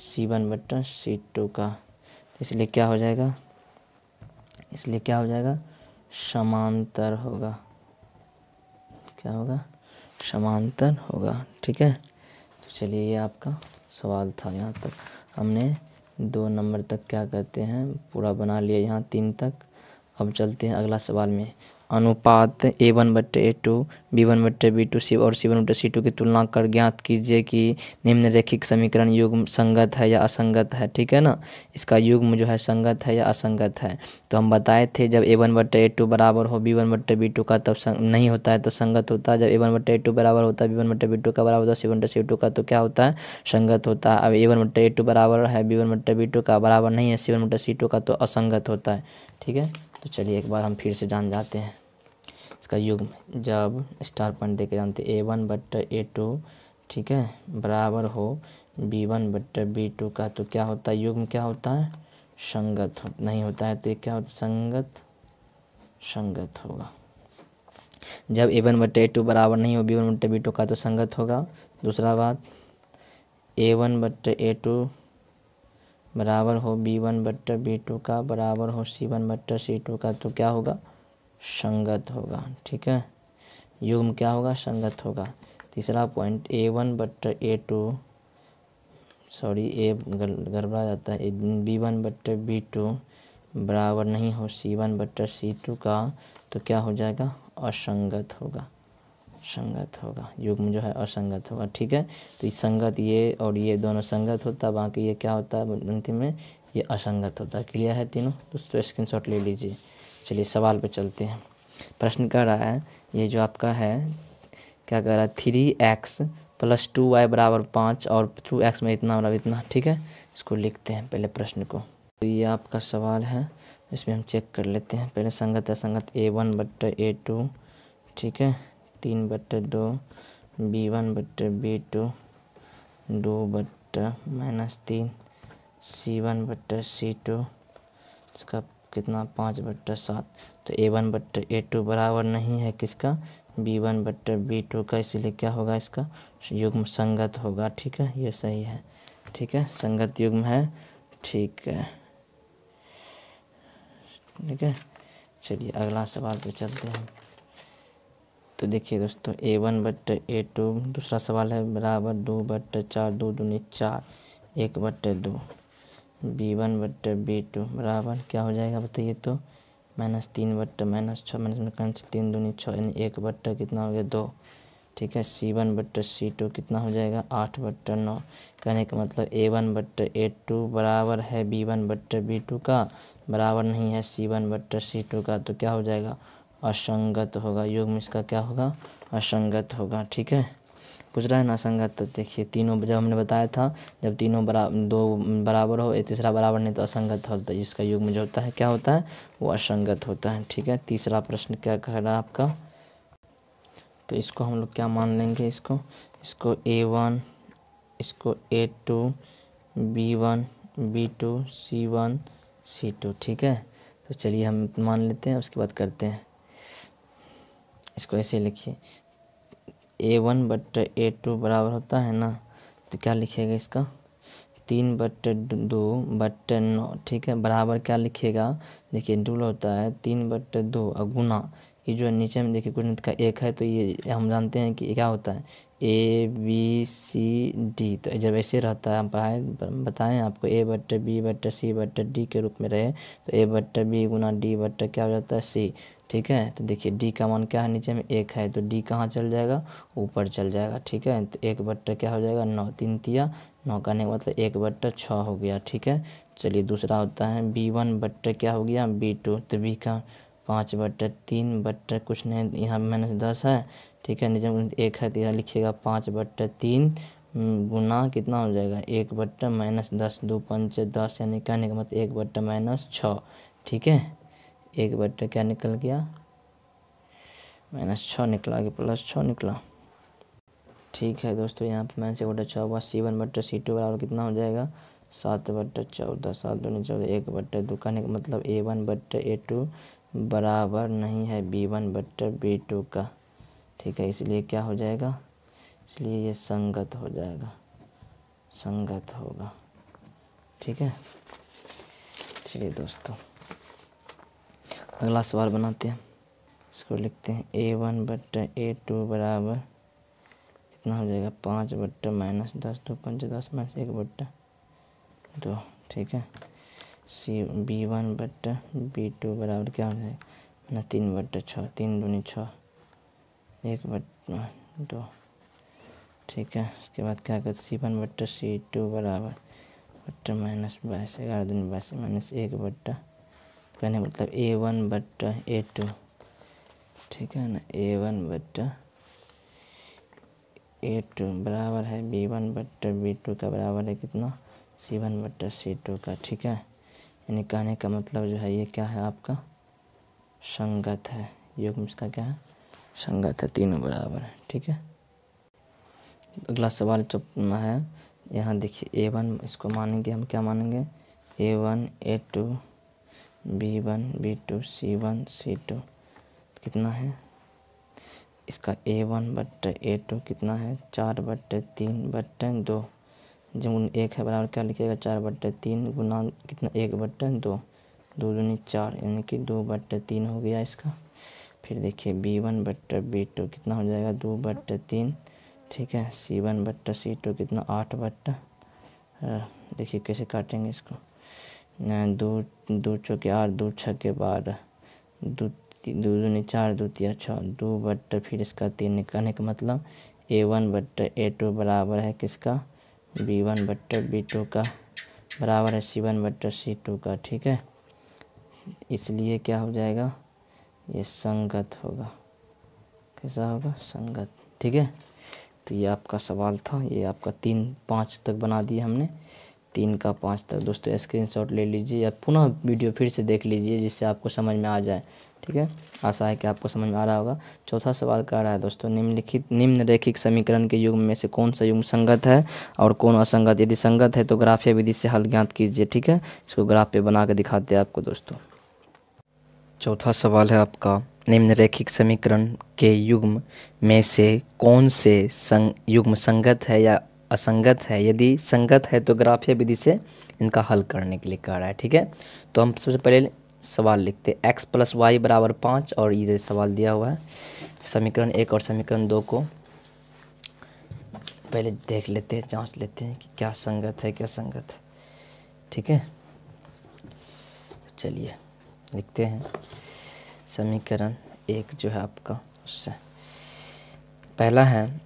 Speaker 1: C1/C2 का। इसलिए क्या हो जाएगा, इसलिए क्या हो जाएगा, समांतर होगा। क्या होगा, समांतर होगा। ठीक है, तो चलिए ये आपका सवाल था। यहाँ तक हमने 2 नंबर तक क्या कहते हैं पूरा बना लिया, यहाँ 3 तक। अब चलते हैं अगला सवाल में। अनुपात A1/A2 B1/B2 और C1/C2 की तुलना कर ज्ञात कीजिए कि निम्नलिखित समीकरण युग्म संगत है या असंगत है। ठीक है ना, इसका युग्म जो है संगत है या असंगत है। तो हम बताए थे जब A1/A2 बराबर हो B1/B2 का तब नहीं होता है तो संगत होता है। जब A1/A2 बराबर होता है B1/B2 का बराबर होता है C1/C2 का तो क्या होता है, संगत होता है। अब A1/A2 बराबर है B1/B2 का बराबर नहीं है C1/C2 का तो असंगत होता है। ठीक है, तो चलिए एक बार हम फिर से जान जाते हैं इसका युग्म। जब स्टार पॉइंट दे के जानते A1/A2 ठीक है बराबर हो B1/B2 का तो क्या होता है, युग्म क्या होता है, संगत नहीं होता है। तो ये क्या होता है, संगत होगा। जब A1/A2 बराबर नहीं हो B1/B2 का तो संगत होगा। दूसरा बात, A1/A2 बराबर हो B1/B2 का बराबर हो C1/C2 का तो क्या होगा, संगत होगा। ठीक है, युग्म क्या होगा, संगत होगा। तीसरा पॉइंट A1/A2 सॉरी ए गड़बड़ा जाता है, B1/B2 बराबर नहीं हो C1/C2 का तो क्या हो जाएगा, असंगत होगा, संगत होगा। युग्म जो है असंगत होगा। ठीक है, तो ये संगत, ये और ये दोनों संगत होता है, बाकी ये क्या होता है अंतिम में, ये असंगत होता है। क्लियर है तीनों दोस्तों, स्क्रीनशॉट ले लीजिए। चलिए सवाल पे चलते हैं। प्रश्न कर रहा है, ये जो आपका है क्या कह रहा है, 3x + 2y बराबर 5 और 2x में इतना बराबर इतना। ठीक है, इसको लिखते हैं पहले प्रश्न को। तो ये आपका सवाल है, इसमें हम चेक कर लेते हैं पहले संगत है संगत। A1/A2 ठीक है 3/2 B1/B2 2/-3 C1/C2 इसका कितना 5/7। तो A1/A2 बराबर नहीं है किसका, B1/B2 का, इसीलिए क्या होगा, इसका युग्म संगत होगा। ठीक है, ये सही है। ठीक है, संगत युग्म है। ठीक है, ठीक है, चलिए अगला सवाल पे चलते हैं। तो देखिए दोस्तों A1/A2 दूसरा सवाल है बराबर 2/4 2 दूनी 4 1/2 B1/B2 बराबर क्या हो जाएगा बताइए तो, -3/-6 कैंसिल 3 दूनी 6 यानी 1/ कितना हो गया 2। ठीक है, C1/C2 कितना हो जाएगा 8/9। कहने का मतलब A1/A2 बराबर है B1/B2 का, बराबर नहीं है C1/C2 का तो क्या हो जाएगा, असंगत होगा। युग्म इसका क्या होगा, असंगत होगा। ठीक है, पूछ रहा है ना असंगत, तो देखिए तीनों जब हमने बताया था जब तीनों दो बराबर हो एक तीसरा बराबर नहीं तो असंगत होता है। इसका युग्म जो होता है क्या होता है, वो असंगत होता है। ठीक है, तीसरा प्रश्न क्या कह रहा है आपका, तो इसको हम लोग क्या मान लेंगे, इसको A1 इसको A2 B1 B2 C1 C2। ठीक है, तो चलिए हम मान लेते हैं, उसके बाद करते हैं। इसको ऐसे लिखिए A1/A2 बराबर होता है ना, तो क्या लिखिएगा इसका 3/2/9। ठीक है, बराबर क्या लिखिएगा, देखिए रूल होता है 3/2 और गुना, ये जो नीचे में देखिए गुणित का 1 है तो ये हम जानते हैं कि क्या होता है ABCD। तो जब ऐसे रहता है हम बताएं आपको A/B/C/D के रूप में रहे तो A/B गुना D क्या हो जाता है C। ठीक है, तो देखिए D का मान क्या है, नीचे में 1 है तो D कहाँ चल जाएगा, ऊपर चल जाएगा। ठीक है, तो 1/ क्या हो जाएगा 9, 3 तिया 9 करने का मतलब 1/6 हो गया। ठीक है, चलिए दूसरा होता है B1/ क्या हो गया B2, तो B का 5/3 कुछ नहीं यहाँ -10 है। ठीक है, नीचे में 1 है तो यहाँ लिखिएगा 5/3 गुना कितना हो जाएगा 1/-10 2 5 10 यानी कहने का मतलब 1/-6। ठीक है, 1/ क्या निकल गया -6 निकला, आगे +6 निकला। ठीक है दोस्तों, यहाँ पे -1/6 हुआ। C1/C2 बराबर कितना हो जाएगा 7/14 7 दूनी 14 1/2 कहने का मतलब A1/A2 बराबर नहीं है B1/B2 का। ठीक है, इसलिए क्या हो जाएगा, इसलिए ये संगत हो जाएगा, संगत होगा। ठीक है, चलिए दोस्तों अगला सवाल बनाते हैं। इसको लिखते हैं A1/A2 बराबर कितना हो जाएगा 5/-10, 2 5 10 -1/2। ठीक है। B1/B2 बराबर क्या हो जाएगा 3/6, 3 दूनी 6, 1/2। ठीक है। उसके बाद क्या कहते C1/C2 बराबर -22, 11 दूनी 22 -1/, कहने मतलब A1/A2। ठीक है ना। A1/A2 बराबर है B1/B2 का बराबर है कितना C1/C2 का। ठीक है। यानी कहने का मतलब जो है ये क्या है आपका संगत है। युग्म इसका क्या है संगत है, तीनों बराबर है। ठीक है। अगला सवाल जो है यहाँ देखिए A1 इसको मानेंगे हम क्या मानेंगे A1 A2 B1 B2 C1 C2 कितना है इसका A1/A2 कितना है 4/3/2। जब 1 है बराबर क्या लिखिएगा 4/3 गुना कितना 1/2, 2 दूनी 4 यानी कि 2/3 हो गया इसका। फिर देखिए B1/B2 कितना हो जाएगा 2/3। ठीक है। C1/C2 कितना 8/, देखिए कैसे काटेंगे इसको 2 चौके 8, 2 छक्के 12, 2 दूनी 4, 2 तिया 6, 2/, फिर इसका 3 निकालने का मतलब A1/A2 बराबर है किसका B1/B2 का बराबर है C1/C2 का। ठीक है। इसलिए क्या हो जाएगा ये संगत होगा। कैसा होगा संगत। ठीक है। तो ये आपका सवाल था। ये आपका 3 5 तक बना दिया हमने, 3 का 5 तक। दोस्तों स्क्रीनशॉट ले लीजिए या पुनः वीडियो फिर से देख लीजिए जिससे आपको समझ में आ जाए। ठीक है। आशा है कि आपको समझ में आ रहा होगा। चौथा सवाल कह रहा है दोस्तों निम्नरेखिक समीकरण के युग्म में से कौन सा युग्म संगत है और कौन असंगत। यदि संगत है तो ग्राफीय विधि से हल ज्ञात कीजिए। ठीक है। इसको ग्राफ पे बना के दिखाते हैं आपको दोस्तों। चौथा सवाल है आपका निम्नरेखिक समीकरण के युग्म में से कौन से युग्म संगत है या असंगत है। यदि संगत है तो ग्राफीय विधि से इनका हल करने के लिए कह रहा है। ठीक है। तो हम सबसे पहले सवाल लिखते हैं x + y = 5 और ये सवाल दिया हुआ है। समीकरण 1 और समीकरण 2 को पहले देख लेते हैं, जांच लेते हैं कि क्या संगत है क्या संगत है। ठीक है। चलिए लिखते हैं समीकरण 1 जो है आपका उससे पहला है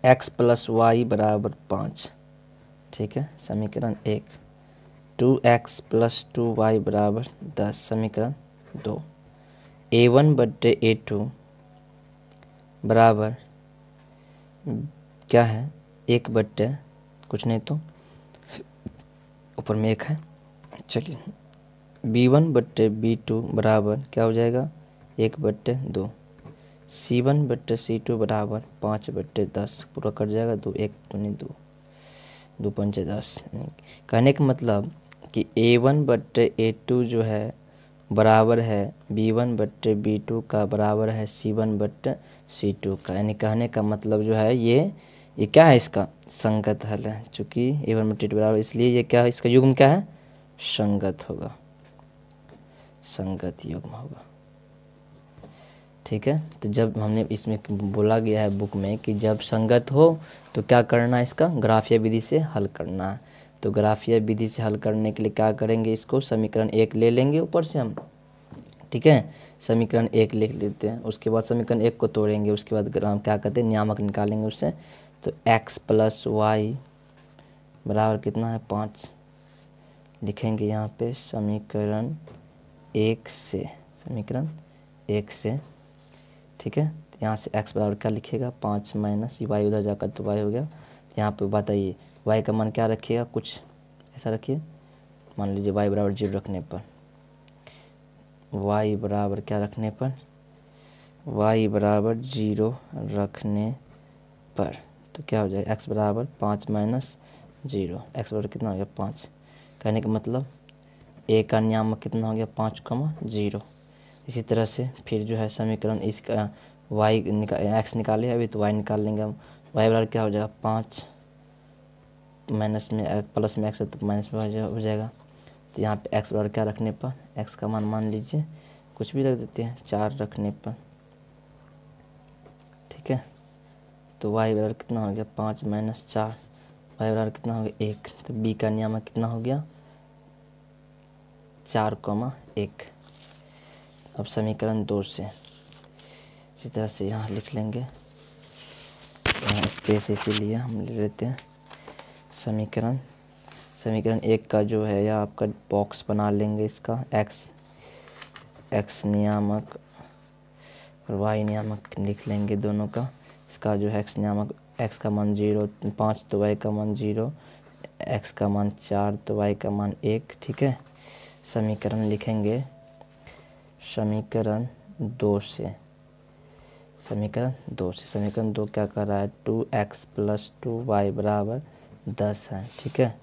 Speaker 1: x + y = 5। ठीक है। समीकरण 1 2x + 2y = 10। समीकरण 2 A1/A2 बराबर क्या है 1/, कुछ नहीं तो ऊपर में 1 है। चलिए B1/B2 बराबर क्या हो जाएगा 1/2। C1/C2 बराबर 5/10 पूरा कट जाएगा 2 1 दूनी 2 2 5 10। कहने का मतलब कि A1/A2 जो है बराबर है B1/B2 का बराबर है C1/C2 का। यानी कहने का मतलब जो है ये क्या है इसका संगत हल है। चूँकि A1/A2 बराबर इसलिए ये क्या है इसका युग्म क्या है संगत होगा, संगत युग्म होगा। ठीक है। तो जब हमने इसमें बोला गया है बुक में कि जब संगत हो तो क्या करना है इसका ग्राफीय विधि से हल करना है। तो ग्राफीय विधि से हल करने के लिए क्या करेंगे इसको समीकरण 1 ले लेंगे ऊपर से हम। ठीक है। समीकरण 1 लिख लेते हैं। उसके बाद समीकरण 1 को तोड़ेंगे। उसके बाद क्या कहते हैं नियामक निकालेंगे उससे। तो x + y बराबर कितना है 5 लिखेंगे यहाँ पे समीकरण 1 से। समीकरण 1 से। ठीक है। तो यहाँ से x बराबर क्या लिखिएगा 5 - y उधर जाकर तो y हो गया। यहाँ पे बताइए y का मान क्या रखिएगा कुछ ऐसा रखिए। मान लीजिए y = 0 रखने पर y बराबर क्या रखने पर y बराबर 0 रखने पर तो क्या हो जाएगा x बराबर 5 - 0 x बराबर कितना हो गया 5। कहने का मतलब a का नियामक कितना हो गया 5, 0। इसी तरह से फिर जो है समीकरण इसका x निकाले अभी तो y निकाल लेंगे हम। y बराबर क्या हो जाएगा 5 माइनस में प्लस में x है तो माइनस में हो जाएगा तो यहाँ पे एक्स बराबर क्या रखने पर, एक्स का मान लीजिए कुछ भी रख देते हैं 4 रखने पर, ठीक है। तो वाई बराबर कितना हो गया 5 माइनस 4, वाई बराबर कितना हो गया 1। तो बी का नियामक कितना हो गया 4,1। अब समीकरण 2 से इसी तरह से यहाँ लिख लेंगे, यहाँ स्पेस इसीलिए हम ले लेते हैं। समीकरण 1 का जो है या आपका बॉक्स बना लेंगे, इसका एक्स नियामक और वाई नियामक लिख लेंगे दोनों का। इसका जो है एक्स नियामक, एक्स का मान 0 5 तो वाई का मान 0, एक्स का मान 4 तो वाई का मान 1, ठीक है। समीकरण लिखेंगे समीकरण 2 से, समीकरण 2 क्या कर रहा है 2x + 2y बराबर 10 है, ठीक है।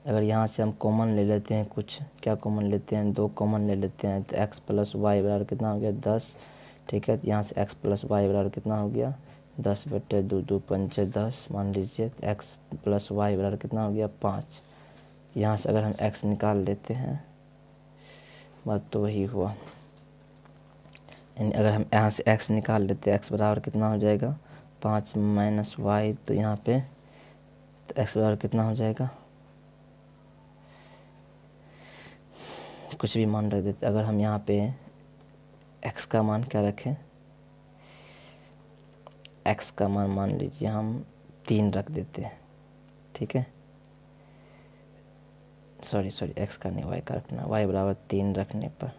Speaker 1: अगर यहाँ से हम कॉमन ले लेते हैं, कुछ क्या कॉमन लेते हैं 2 कॉमन ले लेते हैं, तो x + y बराबर कितना हो गया 10, ठीक है। तो यहाँ से x + y बराबर कितना हो गया 10/2, 2 5 10 मान लीजिए। तो x + y बराबर कितना हो गया 5। यहाँ से अगर हम x निकाल लेते हैं, बात तो वही हुआ, यानी अगर हम यहाँ से x निकाल लेते हैं, x बराबर कितना हो जाएगा 5 माइनस वाई, तो यहाँ पे तो x बराबर कितना हो जाएगा, कुछ भी मान रख देते। अगर हम यहाँ पे x का मान क्या रखें, x का मान लीजिए हम 3 रख देते हैं, ठीक है। सॉरी x का नहीं, y का रखना, y बराबर 3 रखने पर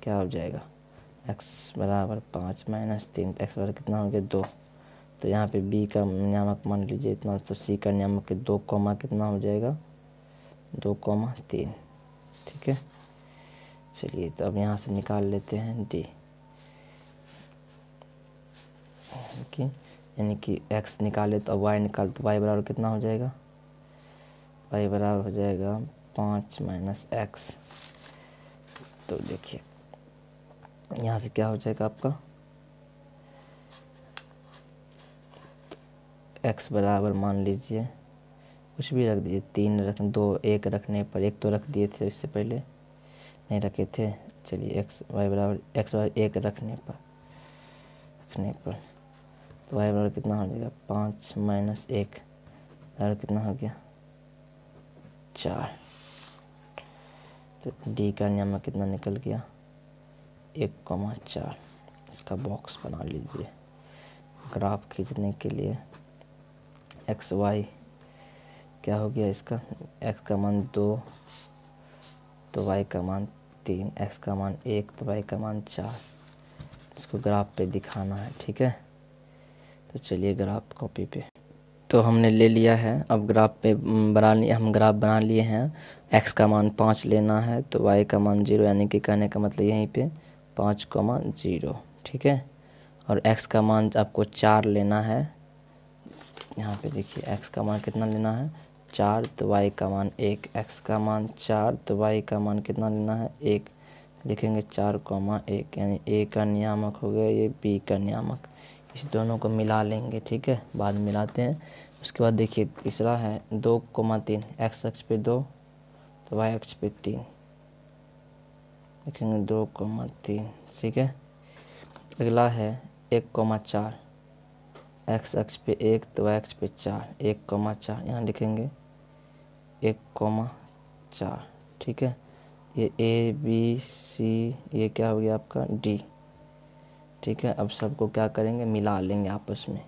Speaker 1: क्या हो जाएगा x बराबर 5 माइनस 3, तो x बराबर कितना हो गया 2। तो यहाँ पे b का नियामक मान लीजिए इतना, तो c का नियामक 2 कॉमा कितना हो जाएगा 2,3, ठीक है। चलिए तो अब यहाँ से निकाल लेते हैं d, यानी कि x निकाले तो अब y निकाल, तो y बराबर कितना हो जाएगा, y बराबर हो जाएगा 5 माइनस x। तो देखिए यहाँ से क्या हो जाएगा आपका x बराबर मान लीजिए कुछ भी रख दीजिए, 3 रख 2 1 रखने पर, 1 तो रख दिए थे इससे पहले, नहीं रखे थे। चलिए x बराबर 1 रखने पर तो y बराबर कितना हो जाएगा 5 माइनस 1 बराबर कितना हो गया 4। तो d का नियामक कितना निकल गया 1,4। इसका बॉक्स बना लीजिए ग्राफ खींचने के लिए। एक्स वाई क्या हो गया इसका, x का मान 2 तो y का मान 3, x का मान 1 तो y का मान 4। इसको ग्राफ पे दिखाना है, ठीक है। तो चलिए ग्राफ कॉपी पे, तो हमने ले लिया है। अब ग्राफ पे हम ग्राफ बना लिए हैं। x का मान 5 लेना है तो y का मान 0, यानी कि कहने का मतलब यहीं पे 5,0, ठीक है। और x का मान आपको 4 लेना है, यहाँ पे देखिए x का मान कितना लेना है 4 तो y का मान 1, x का मान 4 तो y का मान कितना लेना है 1, लिखेंगे 4,1, यानी a का नियामक हो गया ये b का नियामक। इस दोनों को मिला लेंगे, ठीक है, बाद में मिलाते हैं। उसके बाद देखिए तीसरा है 2,3, x अक्ष पे 2 तो y अक्ष पे 3, लिखेंगे 2,3, ठीक है। अगला है 1,4, x अक्ष पे 1 तो y अक्ष पे 4, 1,4 यहाँ लिखेंगे 1,4, ठीक है। ये a b c ये क्या हो गया आपका d, ठीक है। अब सबको क्या करेंगे मिला लेंगे आपस में।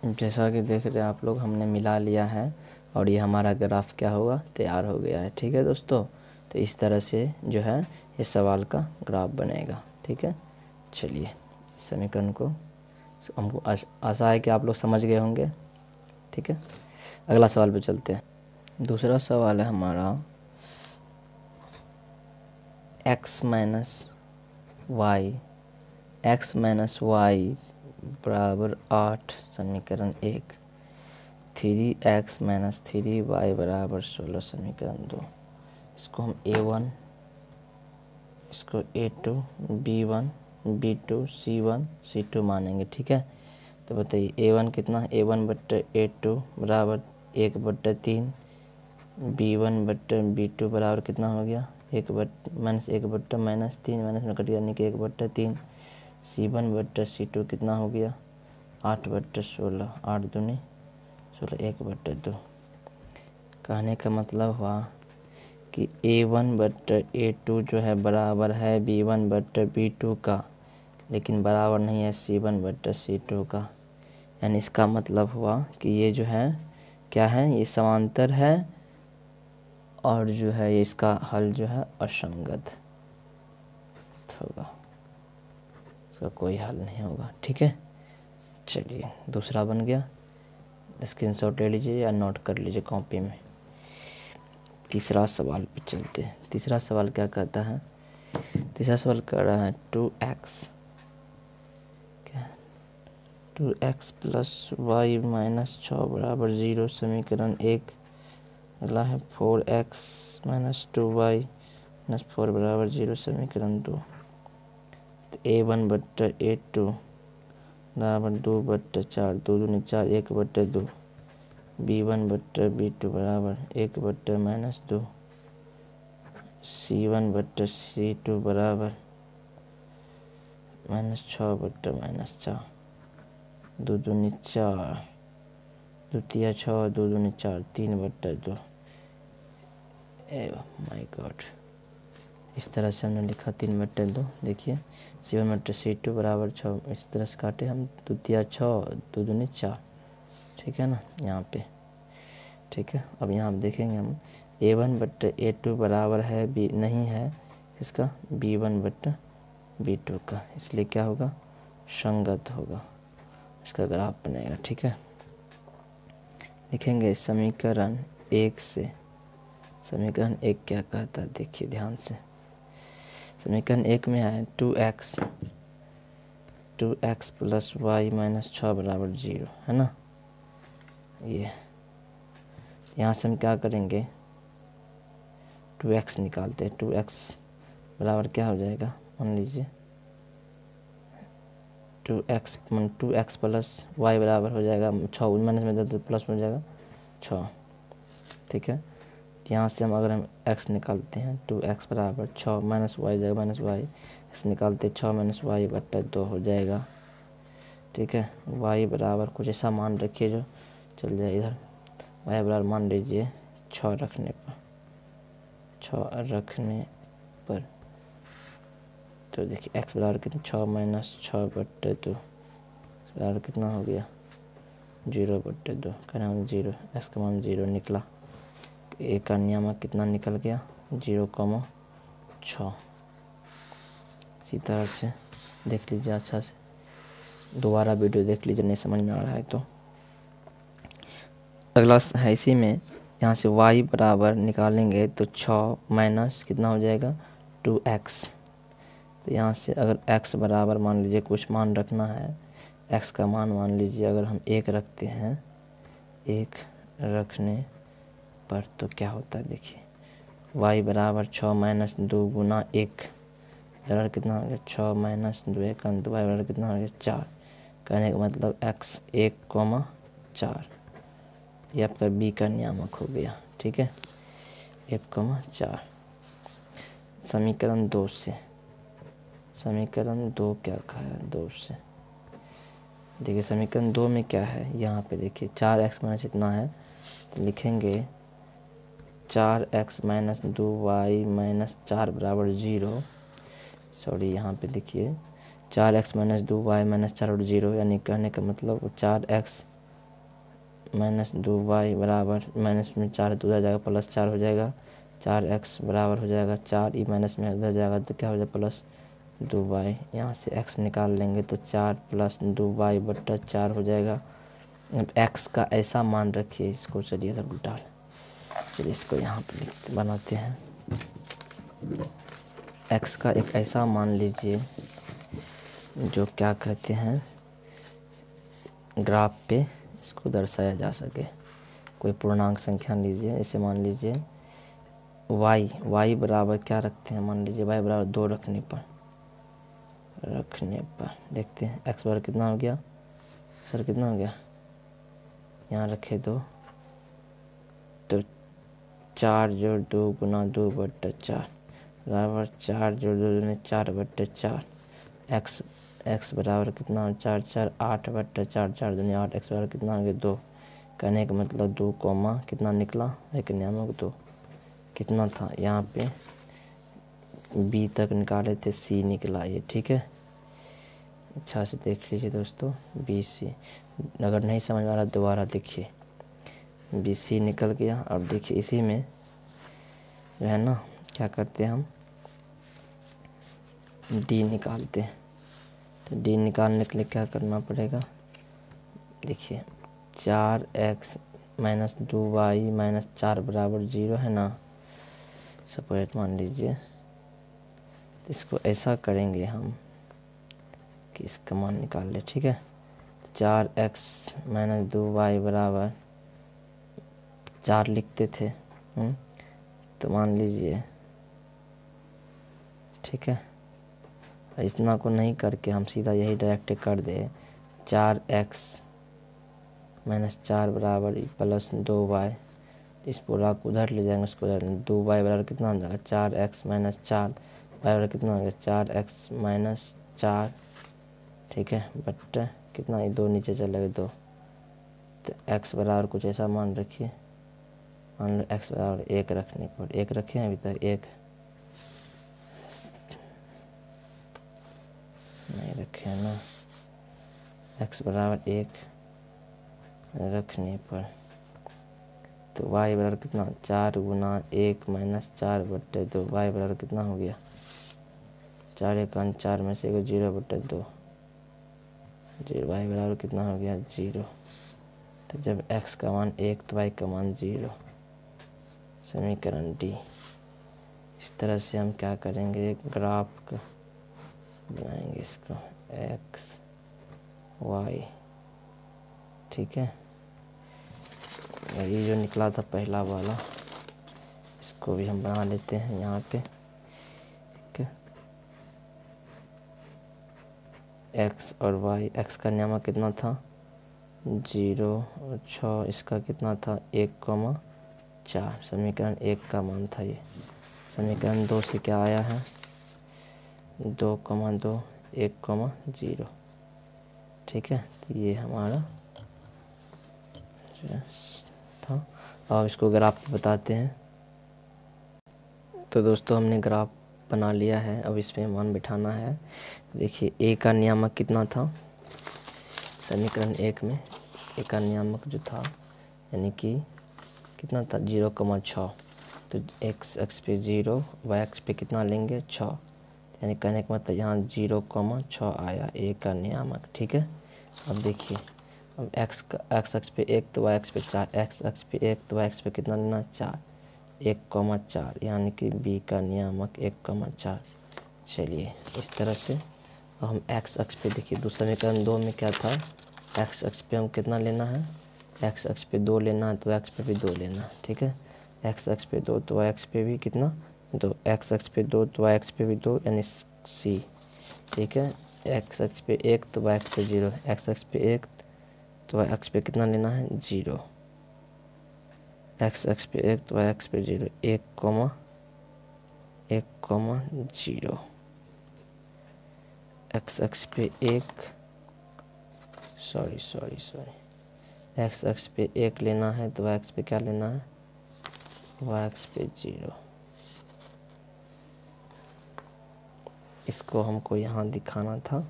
Speaker 1: जैसा कि देख रहे हैं आप लोग, हमने मिला लिया है और ये हमारा ग्राफ क्या होगा तैयार हो गया है, ठीक है दोस्तों। तो इस तरह से जो है इस सवाल का ग्राफ बनेगा, ठीक है। चलिए समीकरण को हमको आशा है कि आप लोग समझ गए होंगे, ठीक है। अगला सवाल पे चलते हैं। दूसरा सवाल है हमारा x माइनस बराबर 8, समीकरण 1, 3x - 3y बराबर 16, समीकरण 2। इसको हम a1, इसको a2, b1, b2, c1, c2 मानेंगे, ठीक है। तो बताइए a1 कितना, a1/a2 बराबर 1/3 b1/b2 बराबर कितना हो गया, -1/-3 माइनस में कट गया यानी कि 1/3। c1/c2 कितना हो गया, 8/16, 8 दूनी 16, 1/2। कहने का मतलब हुआ कि a1/a2 जो है बराबर है b1/b2 का, लेकिन बराबर नहीं है c1/c2 का। यानी इसका मतलब हुआ कि ये जो है क्या है, ये समांतर है और जो है ये इसका हल जो है असंगत होगा, इसका कोई हल नहीं होगा। ठीक है, चलिए दूसरा बन गया, स्क्रीनशॉट ले लीजिए या नोट कर लीजिए कॉपी में। तीसरा सवाल पे चलते हैं। तीसरा सवाल क्या कहता है, तीसरा सवाल कह रहा है 2x 2x + y - 6 बराबर 0 समीकरण 1। अगला है 4x - 2y - 4 बराबर 0 समीकरण 2। तो a1/a2 बराबर 2/4, 2 दूनी 4, 1/2। b1/b2 बराबर 1/-2। c1/c2 बराबर -6/-4। 2 दूनी 4, द्वितीय 6, 2 दूनी 4, 3/2। माय गॉड, इस तरह से हमने लिखा 3/2। देखिए c1/c2 बराबर 6, इस तरह से काटे हम, द्वितीय 6, 2 दूनी 4। ठीक है ना, यहाँ पे ठीक है। अब यहाँ पे देखेंगे हम a1/a2 बराबर है नहीं है इसका b1/b2 का, इसलिए क्या होगा, संगत होगा, इसका ग्राफ बनेगा। ठीक है, लिखेंगे समीकरण 1 से। समीकरण 1 क्या कहता है, देखिए ध्यान से। समीकरण 1 में है 2x + y - 6 बराबर 0, है ना। ये यहाँ से हम क्या करेंगे, 2x निकालते हैं। 2x बराबर क्या हो जाएगा, मान लीजिए 2x + y बराबर हो जाएगा 6, माइनस में तो प्लस हो जाएगा 6। ठीक है, यहाँ से हम अगर हम x निकालते हैं, 2x बराबर 6 - y जाएगा -y, x निकालते 6 - y/2 हो जाएगा। ठीक है, y बराबर कुछ ऐसा मान रखिए जो चल जाए इधर। y बराबर मान लीजिए 6 रखने पर तो देखिए x बराबर कितना, 6 - 6/2 बराबर कितना हो गया, 0/2। कहना हम 0, x का मान 0 निकला। ए का नियामक कितना निकल गया, 0,6। इसी तरह से देख लीजिए अच्छा से, दोबारा वीडियो देख लीजिए, नहीं समझ में आ रहा है तो। अगला है इसी में, यहाँ से y बराबर निकालेंगे तो 6 माइनस कितना हो जाएगा, 2x। तो यहाँ से अगर x बराबर मान लीजिए कुछ मान रखना है, x का मान मान लीजिए अगर हम 1 रखते हैं, 1 रखने पर तो क्या होता है, देखिए y बराबर 6 - 2 गुना 1 बराबर कितना हो गया, 6 - 2 1 y बराबर कितना हो गया, 4। कहने का मतलब x 1,4, ये आपका b का नियामक हो गया। ठीक है, 1,4। समीकरण 2 से, समीकरण 2 क्या कहा है, 2 से देखिए समीकरण 2 में क्या है, यहाँ पे देखिए 4x माइनस इतना है तो लिखेंगे 4x - 2y - 4 बराबर 0। सॉरी, यहाँ पे देखिए 4x - 2y - 4 बराबर 0, यानी कहने का मतलब 4x - 2y बराबर माइनस में 4 तो उधर जाएगा +4 हो जाएगा। 4x बराबर हो जाएगा 4, ई माइनस में उधर जाएगा तो क्या हो जाएगा +2y। यहाँ से x निकाल लेंगे तो 4 + 2y/4 हो जाएगा। अब x का ऐसा मान रखिए, इसको चलिए इधर उल्टा, चलिए इसको यहाँ पे बनाते हैं। x का एक ऐसा मान लीजिए जो क्या कहते हैं, ग्राफ पे इसको दर्शाया जा सके। कोई पूर्णांक संख्या लीजिए, इसे मान लीजिए y बराबर क्या रखते हैं, मान लीजिए y बराबर 2 रखने पर देखते हैं x बराबर कितना हो गया, सर कितना हो गया, यहाँ रखे 2 तो 4 जोड़ 2 गुना 2/4 बराबर 4 जोड़ 2 दूनी 4/4। एक्स बराबर कितना 4 4 8/4 4 दूनी 8। एक्स बराबर कितना आ गया 2। कहने का मतलब 2 कॉमा कितना निकला एक नियामक 2। कितना था यहाँ पे बी तक निकाले थे, सी निकला ये, ठीक है। अच्छा से देख लीजिए दोस्तों, बी सी। अगर नहीं समझ में आ रहा दोबारा देखिए। बी सी निकल गया। अब देखिए इसी में जो है ना क्या करते हैं हम डी निकालते हैं। तो डी निकालने के लिए क्या करना पड़ेगा, देखिए 4x माइनस 2y माइनस 4 बराबर 0 है ना, सपोज मान लीजिए। इसको ऐसा करेंगे हम कि इसका मान निकाल ले, ठीक है। 4x माइनस 2y बराबर 4 लिखते थे, तो मान लीजिए, ठीक है। इतना को नहीं करके हम सीधा यही डायरेक्ट कर दे 4x माइनस 4 बराबर प्लस 2y। इस पूरा को उधर ले जाएंगे, उसको उधर 2y बराबर कितना हो जाएगा 4x माइनस 4 बराबर कितना हो गया 4x माइनस 4, ठीक है। बट कितना ये 2 नीचे चलेगा 2। तो x बराबर कुछ ऐसा मान रखिए, मान लो x बराबर 1 रखने पर 1 रखे हैं अभी तक 1 नहीं रखे हैं ना। x बराबर 1 रखने पर तो y बराबर कितना 4 गुना 1 माइनस 4/2। y बराबर कितना हो गया 4 1 4 में से 0/2। y बराबर कितना हो गया 0। तो जब x का मान 1 तो y का मान 0। समीकरण डी। इस तरह से हम क्या करेंगे ग्राफ बनाएंगे इसको x y, ठीक है। और ये जो निकला था पहला वाला इसको भी हम बना लेते हैं यहाँ पे, ठीक है। x और y, x का नियामक कितना था 0 और 6, इसका कितना था 1,4। समीकरण 1 का मान था ये। समीकरण 2 से क्या आया है 2,2 1,0, ठीक है। तो ये हमारा था। अब इसको ग्राफ बताते हैं। तो दोस्तों हमने ग्राफ बना लिया है, अब इस पे मान बिठाना है। देखिए ए का नियामक कितना था समीकरण 1 में, ए का नियामक जो था यानी कि कितना था 0,6। तो x अक्ष पे 0, y अक्ष पे कितना लेंगे 6, यानी कहने का मतलब यहाँ 0,6 आया ए का नियामक, ठीक है। अब देखिए अब x अक्ष पे 1 तो y अक्ष पे 4, x अक्ष पे 1 तो y अक्ष पे कितना लेना 4, 1,4 यानी कि b का नियामक 1,4। चलिए इस तरह से हम x अक्ष पे देखिए दूसरे समीकरण 2 में क्या था, x अक्ष पे हम कितना लेना है, x अक्ष पे 2 लेना है तो y अक्ष पे भी 2 लेना है, ठीक है। x अक्ष पे 2 तो y अक्ष पे भी कितना 2, x अक्ष पे 2 तो y अक्ष पे भी 2 यानी c, ठीक है। x अक्ष पे 1 तो y अक्ष पे 0, x अक्ष पे 1 तो y अक्ष पे कितना लेना है 0, x अक्ष पे 1 तो y अक्ष पे 0, 1,0 x अक्ष पे 1 सॉरी x अक्ष पे 1 लेना है तो y अक्ष पे क्या लेना है y अक्ष पे 0। इसको हमको यहाँ दिखाना था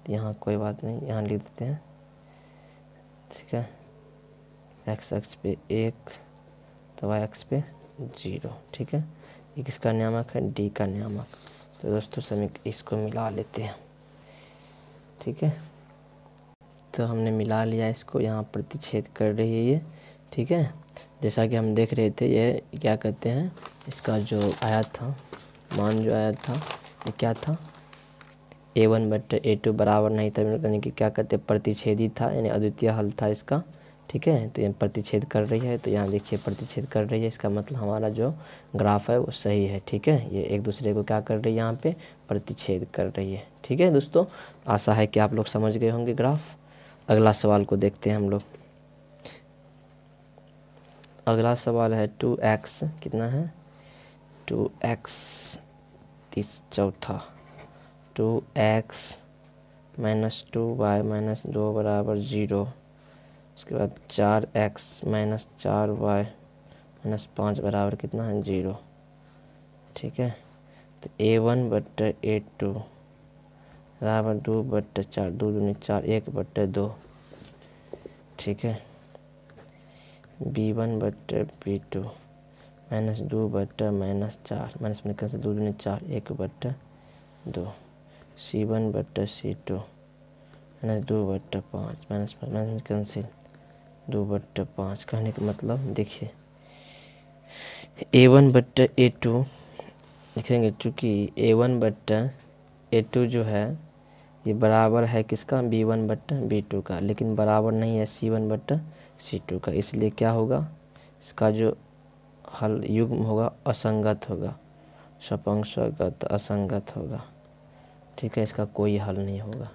Speaker 1: तो यहाँ कोई बात नहीं, यहाँ लिख देते हैं, ठीक है। x अक्ष पे 1 तो y अक्ष पे 0, ठीक है। ये किसका नियामक है डी का नियामक। तो दोस्तों इसको मिला लेते हैं, ठीक है। तो हमने मिला लिया इसको, यहाँ प्रतिच्छेद कर रही है ये, ठीक है। जैसा कि हम देख रहे थे ये क्या कहते हैं, इसका जो आया था मान जो आया था ये क्या था a1/a2 बराबर नहीं था, यानी कि क्या कहते हैं प्रतिच्छेदी था, यानी अद्वितीय हल था इसका, ठीक है। तो ये प्रतिच्छेद कर रही है, तो यहाँ देखिए प्रतिच्छेद कर रही है, इसका मतलब हमारा जो ग्राफ है वो सही है, ठीक है। ये एक दूसरे को क्या कर रही है यहाँ पे प्रतिच्छेद कर रही है, ठीक है। दोस्तों आशा है कि आप लोग समझ गए होंगे ग्राफ। अगला सवाल को देखते हैं हम लोग। अगला सवाल है 2x कितना है 2x 30 चौथा 2x माइनस 2y माइनस 2 बराबर 0। उसके बाद 4x माइनस 4y माइनस 5 बराबर कितना है 0। ठीक है, तो a1/a2 बराबर 2/4 2 दूनी 4 1/2। ठीक है, b1/b2 माइनस 2/-4 माइनस में कैसे 2 दूनी 4 1/2। c1/c2 माइनस 2/5 माइनस में कैंसिल 2/5। कहने का मतलब देखिए a1/a2 लिखेंगे, चूँकि a1/a2 जो है ये बराबर है किसका b1/b2 का, लेकिन बराबर नहीं है c1/c2 का। इसलिए क्या होगा, इसका जो हल युग्म होगा असंगत होगा, सपंक्ष्वगत असंगत होगा। ठीक है, इसका कोई हल नहीं होगा।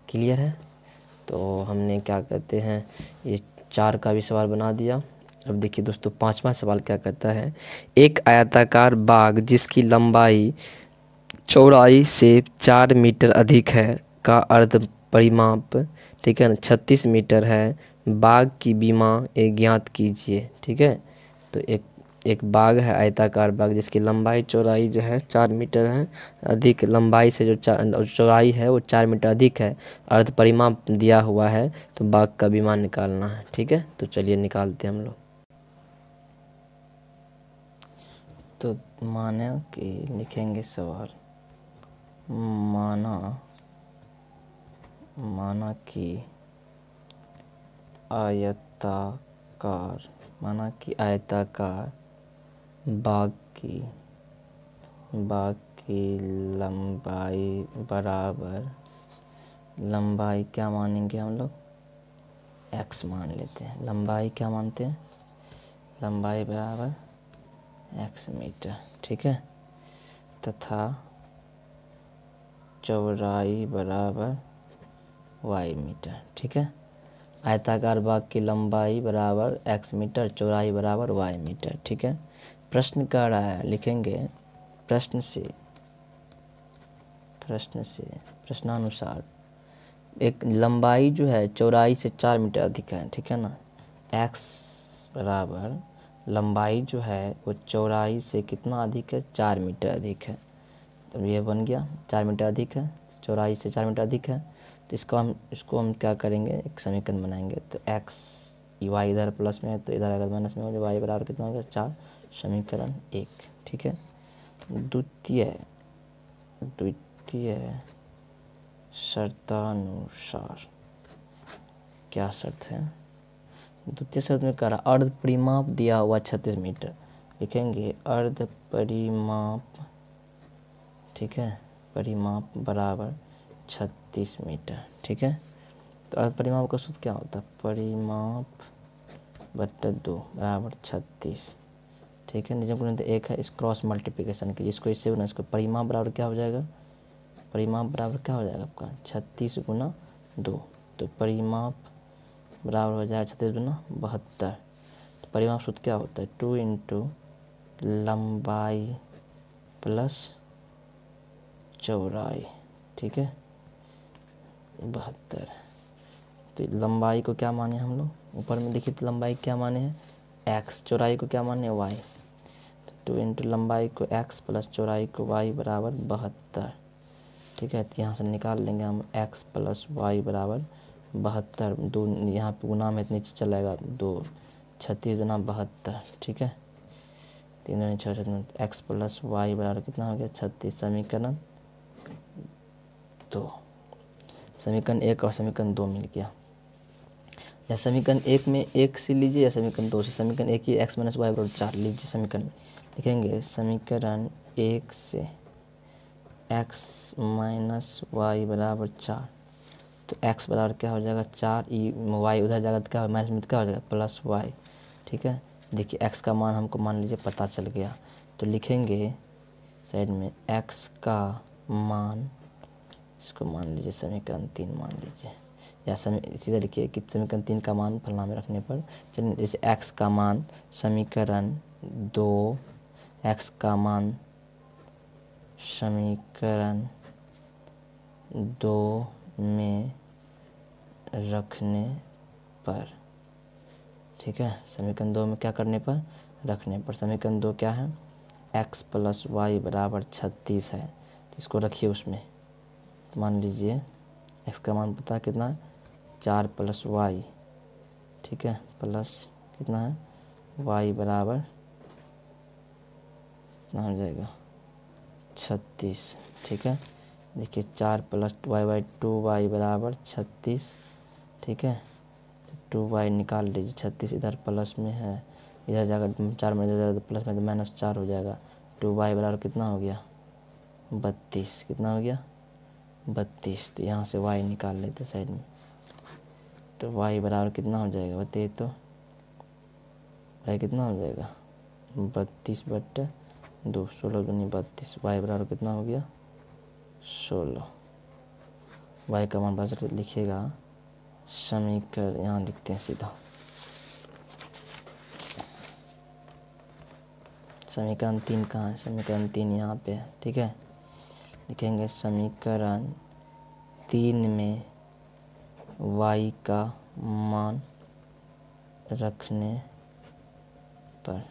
Speaker 1: क्लियर है। तो हमने क्या कहते हैं ये 4 का भी सवाल बना दिया। अब देखिए दोस्तों 5वां सवाल क्या कहता है, एक आयताकार बाग जिसकी लंबाई चौड़ाई से 4 मीटर अधिक है का अर्ध परिमाप, ठीक है ना, 36 मीटर है। बाग की बीमा ज्ञात कीजिए। ठीक है, तो एक बाग है आयताकार बाग जिसकी लंबाई चौड़ाई जो है 4 मीटर है, अधिक लंबाई से जो चौड़ाई है वो 4 मीटर अधिक है, अर्ध परिमाप दिया हुआ है, तो बाग का बीमा निकालना है। ठीक है, तो चलिए निकालते हैं हम लोग। तो माना कि लिखेंगे सवाल, माना कि आयताकार बाग की लंबाई बराबर, लंबाई क्या मानेंगे हम लोग x मान लेते हैं। लंबाई क्या मानते हैं, लंबाई बराबर x मीटर। ठीक है, तथा चौड़ाई बराबर y मीटर। ठीक है, आयताकार बाग की लंबाई बराबर x मीटर, चौड़ाई बराबर y मीटर। ठीक है, प्रश्न कह रहा है, लिखेंगे प्रश्नानुसार एक लंबाई जो है चौड़ाई से 4 मीटर अधिक है। ठीक है ना, x बराबर लंबाई जो है वो चौड़ाई से कितना अधिक है 4 मीटर अधिक है। तो ये बन गया 4 मीटर अधिक है, चौड़ाई से 4 मीटर अधिक है। तो इसको हम क्या करेंगे, एक समीकरण बनाएंगे। तो x y इधर प्लस में है तो इधर अगर माइनस में हो जाए y बराबर कितना हो गया 4, समीकरण 1। ठीक है, द्वितीय शर्तानुसार क्या शर्त है, द्वितीय शर्त में कह रहा अर्ध परिमाप दिया हुआ 36 मीटर, लिखेंगे अर्ध परिमाप। ठीक है, परिमाप बराबर 36 मीटर। ठीक है, तो अर्ध परिमाप का सूत्र क्या होता है, परिमाप बट्टा 2 बराबर 36। ठीक है, निजम गुणित 1 है, इस क्रॉस मल्टीप्लिकेशन के, इसको इससे गुना, इसको परिमाप बराबर क्या हो जाएगा, परिमाप बराबर क्या हो जाएगा आपका 36 गुना 2, तो परिमाप बराबर हो जाएगा 36 गुना 72। तो परिमाप सूत्र क्या होता है 2 इंटू लंबाई प्लस चौड़ाई। ठीक है, 72। तो लंबाई को क्या माने हम लोग, ऊपर में देखिए तो लंबाई क्या माने हैं x, चौड़ाई को क्या माने y। तो 2 इंटू लंबाई को x प्लस चौड़ाई को y बराबर 72। ठीक है, तो यहाँ से निकाल लेंगे हम x प्लस वाई बराबर 72। 2 यहाँ पे गुना में नीचे चलेगा 2, 36 गुना 72। ठीक है, 3 6 x प्लस वाई बराबर कितना हो गया 36। समीकरण 2, समीकरण 1 और समीकरण 2 मिल गया। या समीकरण 1 में 1 से लीजिए या समीकरण 2 से, समीकरण 1 ही x माइनस वाई बराबर 4 लीजिए। समीकरण लिखेंगे समीकरण 1 से x माइनस वाई बराबर 4, तो x बराबर क्या हो जाएगा 4, y उधर जाएगा तो क्या माइनस में क्या हो जाएगा प्लस y। ठीक है, देखिए x का मान हमको मान लीजिए पता चल गया, तो लिखेंगे साइड में x का मान, इसको मान लीजिए समीकरण 3 मान लीजिए, या सीधा लिखिए कि समीकरण 3 का मान फलना में रखने पर। चलिए जैसे x का मान समीकरण 2 x का मान समीकरण 2 में रखने पर, ठीक है, समीकरण 2 में क्या करने पर, रखने पर। समीकरण 2 क्या है, x + y = 36 है, तो इसको रखिए उसमें। तो मान लीजिए x का मान पता है कितना है, 4 + y, ठीक है, प्लस कितना है y बराबर कितना हो जाएगा 36, ठीक है। देखिए 4 + y 2y = 36, ठीक है। 2y निकाल लीजिए, 36 इधर प्लस में है, इधर जाएगा 4 में, इधर प्लस में, तो -4 हो जाएगा। 2y बराबर कितना हो गया 32, कितना हो गया 32। तो यहाँ से y निकाल लेते साइड में, तो y बराबर कितना हो जाएगा बताइए तो, y कितना हो जाएगा 32/2, 16 दूनी 32, y बराबर कितना हो गया 16। y का मान बस लिखिएगा, समीकरण यहाँ लिखते हैं सीधा, समीकरण 3 कहाँ है, समीकरण 3 यहाँ पे है, ठीक है। लिखेंगे समीकरण 3 में y का मान रखने पर,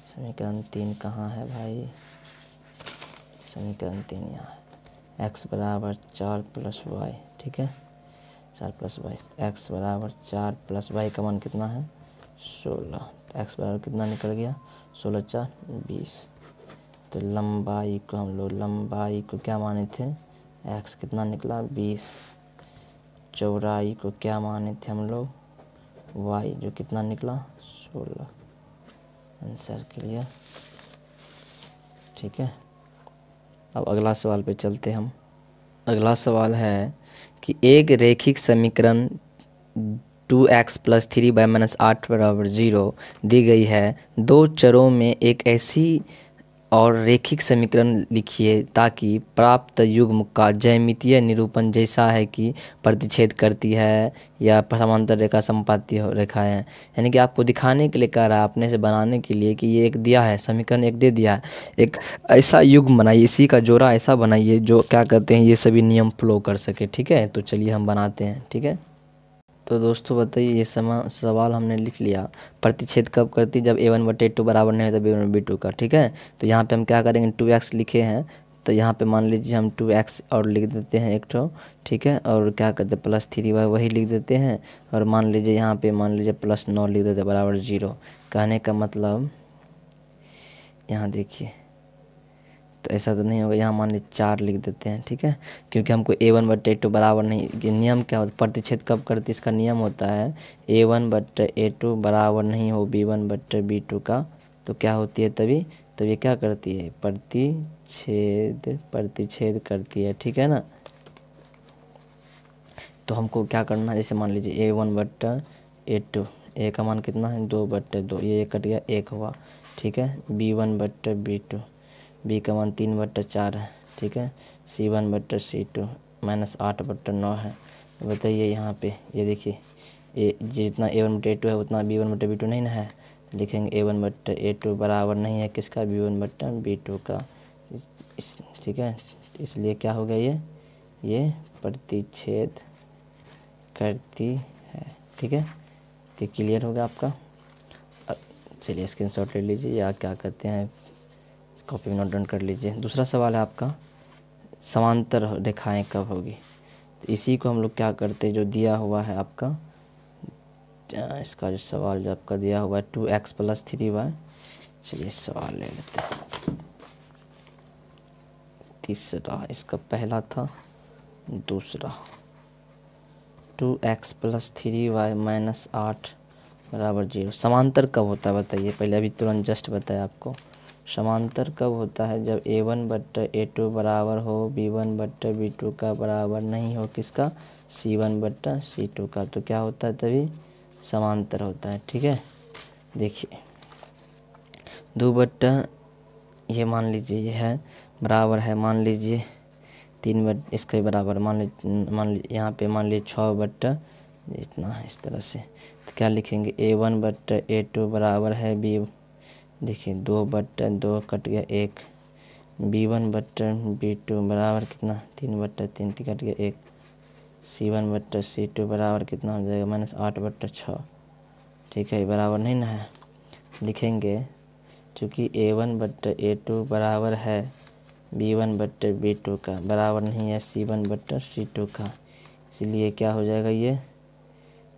Speaker 1: समीकरण 3 कहाँ है भाई, समीकरण 3 यहाँ है, x बराबर 4 + y, ठीक है, 4 + y, x बराबर 4 + y का मान कितना है 16, तो x बराबर कितना निकल गया 16 × 4 = 20। तो लंबाई को हम लोग, लंबाई को क्या माने थे, x कितना निकला 20, चौड़ाई को क्या माने थे हम लोग y, जो कितना निकला 16। आंसर क्लियर, ठीक है। अब अगला सवाल पे चलते हम। अगला सवाल है कि एक रैखिक समीकरण 2x + 3y - 8 = 0 दी गई है। दो चरों में एक ऐसी और रैखिक समीकरण लिखिए ताकि प्राप्त युग्म का ज्यामितीय निरूपण जैसा है कि प्रतिच्छेद करती है या समांतर रेखा संपाती रेखा है। यानी कि आपको दिखाने के लिए कह रहा है, अपने से बनाने के लिए, कि ये एक दिया है समीकरण, एक दे दिया है, एक ऐसा युग्म बनाइए, इसी का जोड़ा ऐसा बनाइए जो क्या करते हैं ये सभी नियम फ्लो कर सके, ठीक है। तो चलिए हम बनाते हैं, ठीक है। तो दोस्तों बताइए, ये सवाल हमने लिख लिया, प्रतिच्छेद कब करती, जब a1/a2 बराबर नहीं होता b1/b2 का, ठीक है। तो यहाँ पे हम क्या करेंगे, 2x लिखे हैं, तो यहाँ पे मान लीजिए हम 2x और लिख देते हैं एक ठो, ठीक है, और क्या करते हैं +3y वही लिख देते हैं, और मान लीजिए यहाँ पे मान लीजिए +9 लिख देते हैं बराबर 0। कहने का मतलब यहाँ देखिए, तो ऐसा तो नहीं होगा, यहाँ मान लीजिए 4 लिख देते हैं, ठीक है, क्योंकि हमको a1/a2 बराबर नहीं, ये नियम क्या होता है, प्रतिच्छेद कब करती, इसका नियम होता है a1/a2 बराबर नहीं हो b1/b2 का, तो क्या होती है तभी, तब ये क्या करती है, प्रतिच्छेद करती है, ठीक है ना। तो हमको क्या करना है, जैसे मान लीजिए a1/a2, a का मान कितना है 2/2, ये कट गया 1 हुआ, ठीक है। b1/b2, b का मान 3/4 है, ठीक है। c1/c2 -8/9 है। बताइए यहाँ पे ये देखिए, ये जितना a1/a2 है उतना b1/b2 नहीं ना है, लिखेंगे a1/a2 बराबर नहीं है किसका, b1/b2 का, ठीक है। इसलिए क्या हो गया, ये प्रतिच्छेद करती है, ठीक है। तो क्लियर होगा आपका। चलिए स्क्रीनशॉट ले लीजिए, या क्या कहते हैं कॉपी में नोट डाउन कर लीजिए। दूसरा सवाल है आपका, समांतर रेखाएं कब होगी। तो इसी को हम लोग क्या करते हैं, जो दिया हुआ है आपका, इसका जो सवाल जो आपका दिया हुआ है 2x + 3y, चलिए सवाल ले लेते हैं। तीसरा, इसका पहला था, दूसरा 2x + 3y - 8 = 0। समांतर कब होता है बताइए, पहले अभी तुरंत जस्ट बताया आपको। समांतर कब होता है, जब a1/a2 बराबर हो b1/b2 का बराबर नहीं हो किसका, c1/c2 का, तो क्या होता है तभी समांतर होता है, ठीक है। देखिए 2 ये मान लीजिए ये है बराबर है, मान लीजिए 3 इसके बराबर मान ली यहाँ पे मान ली 6 बट्टा इतना है, इस तरह से। तो क्या लिखेंगे A1 बट्टा A2 बराबर है B, देखिए 2 बट्टा 2 कट गया 1, B1 बट्टा B2 बराबर कितना 3 बट्टा 3 कट गया 1, C1 बट्टा C2 बराबर कितना हो जाएगा -8 बट्टा 6। ठीक है, ये बराबर नहीं ना है, लिखेंगे चूँकि A1 बट्टा A2 बराबर है B1 बट्टा B2 का, बराबर नहीं है C1 बट्टा C2 का, इसलिए क्या हो जाएगा ये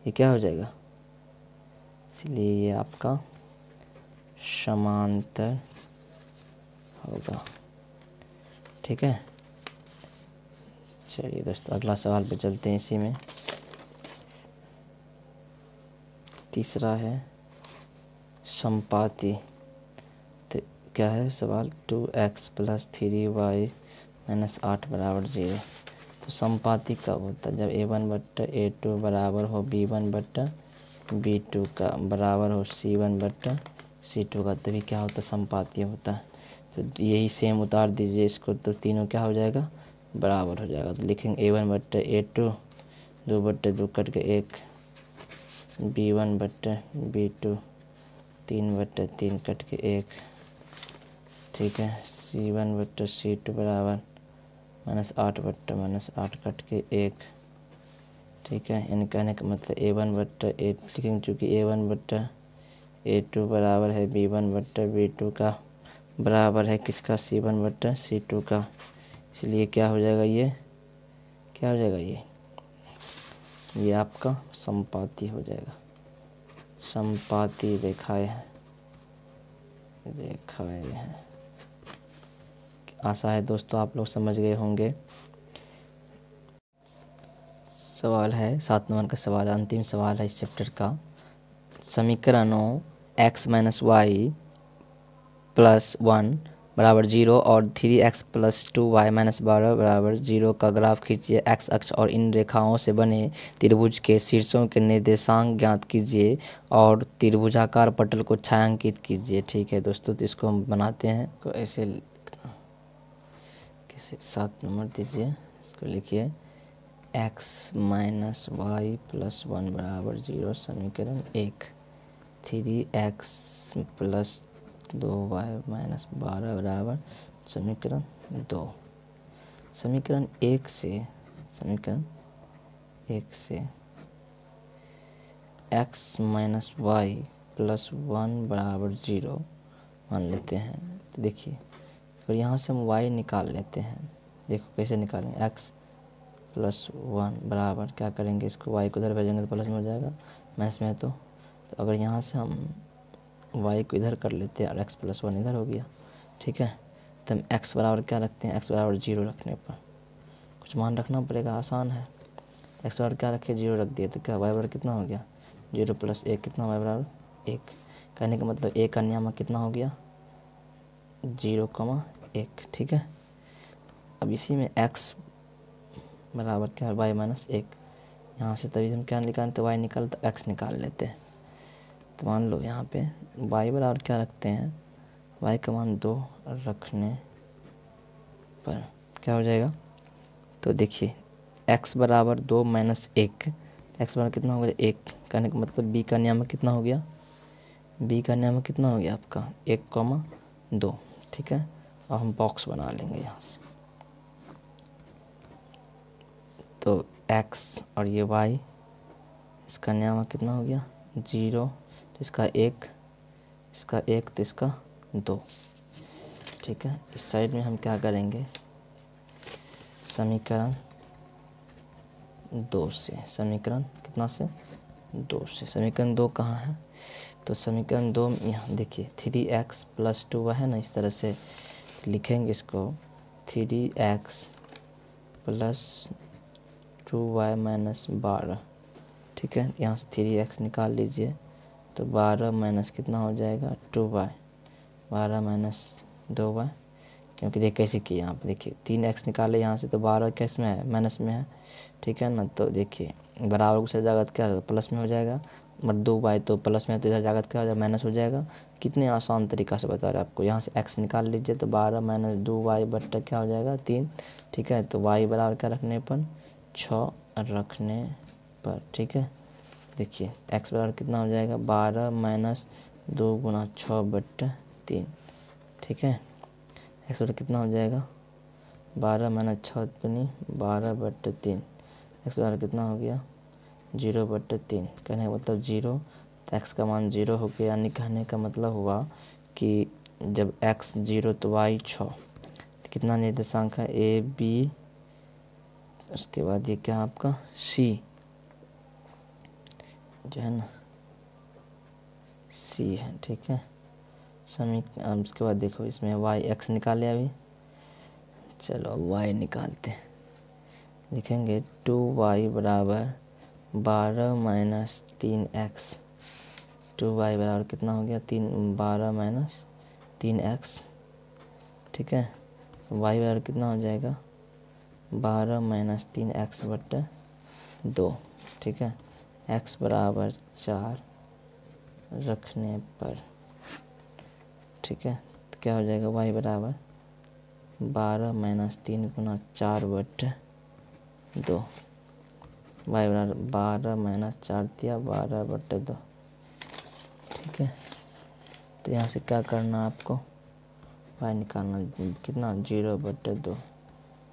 Speaker 1: क्या हो जाएगा, इसलिए ये आपका समांतर होगा। ठीक है, चलिए दोस्तों अगला सवाल पे चलते हैं। इसी में तीसरा है संपाती। तो क्या है सवाल, 2x + 3y - 8 बराबर 0। तो संपाती कब होता है, जब A1 बट्टा A2 बराबर हो B1 बट्टा B2 का, बराबर हो C1 बट्टा C2 का, तभी क्या होता है संपाती होता है। तो यही सेम उतार दीजिए इसको, तो तीनों क्या हो जाएगा बराबर हो जाएगा। तो लिखेंगे A1 बट्टा A2 2 बट्टा 2 कट के 1, B1 बट्टा B2 3 बट्टा 3 कट के 1। ठीक है, C1 बट्टा C2 बराबर -8 बट्टा -8 कट के 1। ठीक है, यानी कहने का मतलब A1 बट्टा A2 लिखेंगे, चूँकि A1 बट्टा A2 बराबर है B1 बट्टा B2 का, बराबर है किसका C1 बट्टा C2 का, इसलिए क्या हो जाएगा ये क्या हो जाएगा ये आपका संपाती हो जाएगा। संपाती दिखाए हैं आशा है दोस्तों आप लोग समझ गए होंगे। सवाल है 7 नंबर का सवाल, अंतिम सवाल है इस चैप्टर का। समीकरणों x - y + 1 बराबर 0 और 3x + 2y - 12 बराबर 0 का ग्राफ खींचिए। x अक्ष और इन रेखाओं से बने त्रिभुज के शीर्षों के निर्देशांक ज्ञात कीजिए और त्रिभुजाकार पटल को छायांकित कीजिए। ठीक है दोस्तों, तो इसको हम बनाते हैं, तो ऐसे कैसे 7 नंबर दीजिए, इसको लिखिए x - y + 1 बराबर 0 समीकरण 1, 3x + 2y - 12 बराबर समीकरण 2। समीकरण 1 से x - y + 1 बराबर 0 मान लेते हैं। तो देखिए फिर यहाँ से हम y निकाल लेते हैं। देखो कैसे निकालेंगे, x + 1 बराबर क्या करेंगे, इसको y को इधर भेजेंगे तो प्लस में हो जाएगा, माइनस में है तो अगर यहाँ से हम y को इधर कर लेते हैं और x + 1 इधर हो गया। ठीक है, तो हम x बराबर क्या रखते हैं, x बराबर 0 रखने पर कुछ मान रखना पड़ेगा, आसान है। x बराबर क्या रखे 0 रख दिए, तो क्या y बराबर कितना हो गया 0 + 1 कितना y बराबर 1। कहने का मतलब a का नियामक कितना हो गया 0,1। ठीक है, अब इसी में x बराबर क्या है y - 1, यहाँ से तभी हम क्या निकालें, तो y निकाल तो x निकाल लेते हैं। तो मान लो यहाँ पे y बराबर क्या रखते हैं, y का मान 2 रखने पर क्या हो जाएगा, तो देखिए x बराबर 2 - 1, x बराबर कितना हो गया 1। कहने का मतलब b का नियामक कितना हो गया, b का नियामक कितना हो गया आपका 1,2। ठीक है, और हम बॉक्स बना लेंगे यहाँ से, तो x और ये y, इसका नियामक कितना हो गया 0, तो इसका 1 तो इसका 2। ठीक है, इस साइड में हम क्या करेंगे, समीकरण 2 से, समीकरण कितना से 2 से, समीकरण 2 कहाँ है, तो समीकरण 2 यहाँ देखिए 3x + 2y है ना, इस तरह से लिखेंगे इसको 3x + 2y - 12। ठीक है, यहाँ से 3x निकाल लीजिए तो 12 माइनस कितना हो जाएगा 2y, 12 - 2y, क्योंकि देखिए कैसे किए यहाँ पे, देखिए 3x निकाले यहाँ से तो 12 कैसे में है माइनस में है। ठीक है ना, तो देखिए बराबर से जाएगा तो क्या प्लस में हो जाएगा, मतलब 2y तो प्लस में तो इधर जाकर क्या हो जाएगा, माइनस हो जाएगा। कितने आसान तरीका से बता रहे हैं आपको। यहाँ से x निकाल लीजिए तो 12 माइनस 2y बट्टा क्या हो जाएगा 3। ठीक है, तो y बराबर क्या रखने पर 6 रखने पर। ठीक है, देखिए x बराबर कितना हो जाएगा 12 माइनस 2 गुना 6 बट्टा 3। ठीक है, x बराबर कितना हो जाएगा 12 माइनस 6 दूनी 12 बट्टा 3। x बराबर कितना हो गया 0 बट्टा 3। कहने का मतलब 0, तो x का मान 0 हो गया। यानी कहने का मतलब हुआ कि जब x 0 तो y 6। कितना निर्देशांक है ए बी, उसके बाद ये क्या आपका c जो है ना c है। ठीक है, उसके बाद देखो इसमें y x निकाले अभी। चलो y निकालते हैं, लिखेंगे 2y बराबर 12 माइनस 3x। 2y बराबर कितना हो गया 12 माइनस 3x। ठीक है, y बराबर कितना हो जाएगा 12 माइनस 3x बट्टा 2। ठीक है, x बराबर 4 रखने पर। ठीक है, तो क्या हो जाएगा y बराबर 12 माइनस 3 गुना 4 बट्टा 2। y बराबर 12 माइनस 4 दिया 12 बट्टे 2। ठीक है, तो यहाँ से क्या करना आपको y निकालना, कितना 0 बट्टे 2।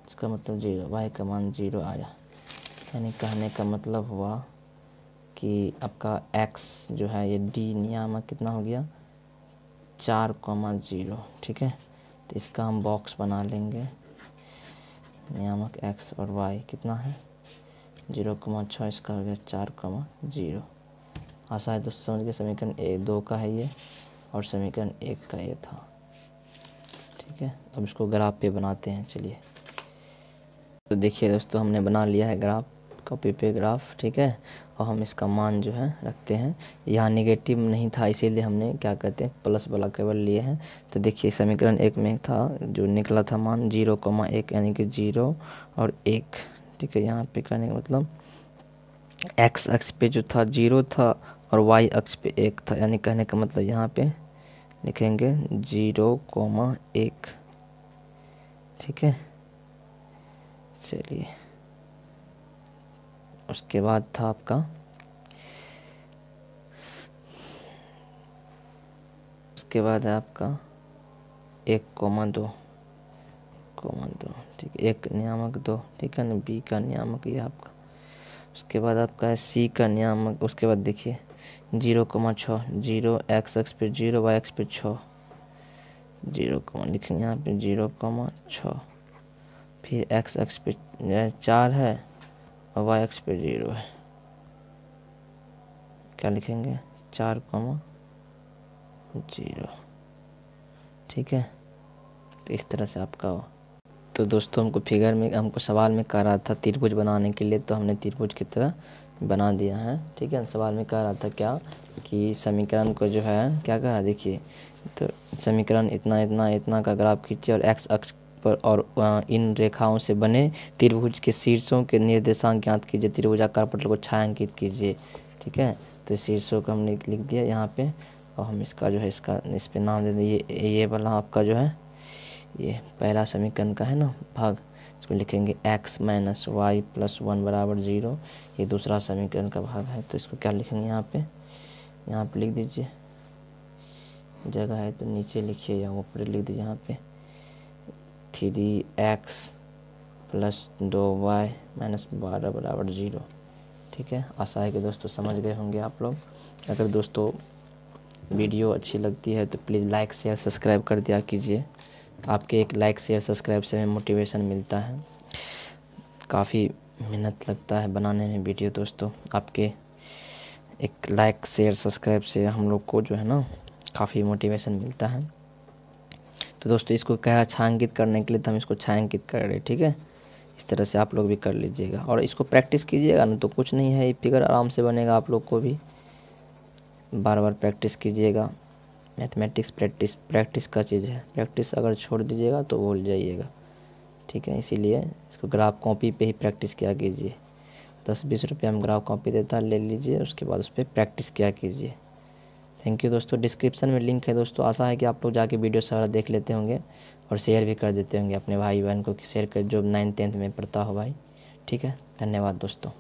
Speaker 1: इसका मतलब 0, y का मान 0 आया। यानी कहने का मतलब हुआ कि आपका x जो है ये d नियामक कितना हो गया 4,0। ठीक है, तो इसका हम बॉक्स बना लेंगे। नियामक x और y कितना है 0,6, इसका हो गया 4,0। आशा है दोस्तों समझ गए। समीकरण 2 का है ये और समीकरण 1 का ये था। ठीक है, अब इसको ग्राफ पे बनाते हैं। चलिए, तो देखिए दोस्तों हमने बना लिया है ग्राफ, कॉपी पे ग्राफ। ठीक है, और हम इसका मान जो है रखते हैं। यहाँ नेगेटिव नहीं था इसीलिए हमने क्या कहते हैं प्लस वाला केवल लिए हैं। तो देखिए समीकरण 1 में था जो निकला था मान 0,1 यानी कि 0 और 1। ठीक है, यहाँ पे करने का मतलब x अक्ष पे जो था 0 था और y अक्ष पे 1 था। यानी कहने का मतलब यहाँ पे लिखेंगे 0,1। ठीक है, चलिए उसके बाद था आपका उसके बाद है आपका 1,2। ठीक है, 1 नियामक 2। ठीक है ना, b का नियामक ये आपका। उसके बाद आपका है c का नियामक। उसके बाद देखिए 0,6, 0 x अक्ष पे 0 y अक्ष पे 6, 0 लिखेंगे यहाँ पे 0,6। फिर x अक्ष पे 4 है और y अक्ष पे 0 है। क्या लिखेंगे 4,0। ठीक है, तो इस तरह से आपका हो। तो दोस्तों हमको सवाल में कह रहा था त्रिभुज बनाने के लिए, तो हमने त्रिभुज की तरह बना दिया है। ठीक है, सवाल में कह रहा था क्या कि समीकरण को जो है क्या कह रहा, देखिए तो समीकरण इतना का ग्राफ खींचे और x अक्ष पर और इन रेखाओं से बने त्रिभुज के शीर्षों के निर्देशांक ज्ञात कीजिए। त्रिभुजाकार पटल को छायांकित कीजिए। ठीक है, तो शीर्षों को हमने लिख दिया यहाँ पे और हम इसका जो है इस पे नाम दे दें। ये वाला आपका जो है ये पहला समीकरण का है ना भाग, इसको लिखेंगे x माइनस वाई प्लस 1 बराबर 0। ये दूसरा समीकरण का भाग है, तो इसको क्या लिखेंगे यहाँ पे लिख दीजिए। जगह है तो नीचे लिखिए या ऊपर लिख दीजिए। यहाँ पे 3x प्लस 2y माइनस 12 बराबर 0। ठीक है, आशा है कि दोस्तों समझ गए होंगे आप लोग। अगर दोस्तों वीडियो अच्छी लगती है तो प्लीज़ लाइक शेयर सब्सक्राइब कर दिया कीजिए। आपके एक लाइक शेयर सब्सक्राइब से हमें मोटिवेशन मिलता है। काफ़ी मेहनत लगता है बनाने में वीडियो दोस्तों। आपके एक लाइक शेयर सब्सक्राइब से हम लोग को जो है ना काफ़ी मोटिवेशन मिलता है। तो दोस्तों इसको क्या छायांकित करने के लिए तो हम इसको छायांकित कर रहे हैं। ठीक है, इस तरह से आप लोग भी कर लीजिएगा और इसको प्रैक्टिस कीजिएगा ना तो कुछ नहीं है, ये फिगर आराम से बनेगा। आप लोग को भी बार बार प्रैक्टिस कीजिएगा। मैथमेटिक्स प्रैक्टिस का चीज़ है। प्रैक्टिस अगर छोड़ दीजिएगा तो भूल जाइएगा। ठीक है, इसीलिए इसको ग्राफ कॉपी पे ही प्रैक्टिस किया कीजिए। 10-20 रुपये में ग्राफ कॉपी देता है, ले लीजिए, उसके बाद उस पर प्रैक्टिस किया कीजिए। थैंक यू दोस्तों। डिस्क्रिप्शन में लिंक है दोस्तों, आशा है कि आप लोग जाके वीडियो सारा देख लेते होंगे और शेयर भी कर देते होंगे अपने भाई बहन को, कि शेयर कर जो 9th 10th में पढ़ता हो भाई। ठीक है, धन्यवाद दोस्तों।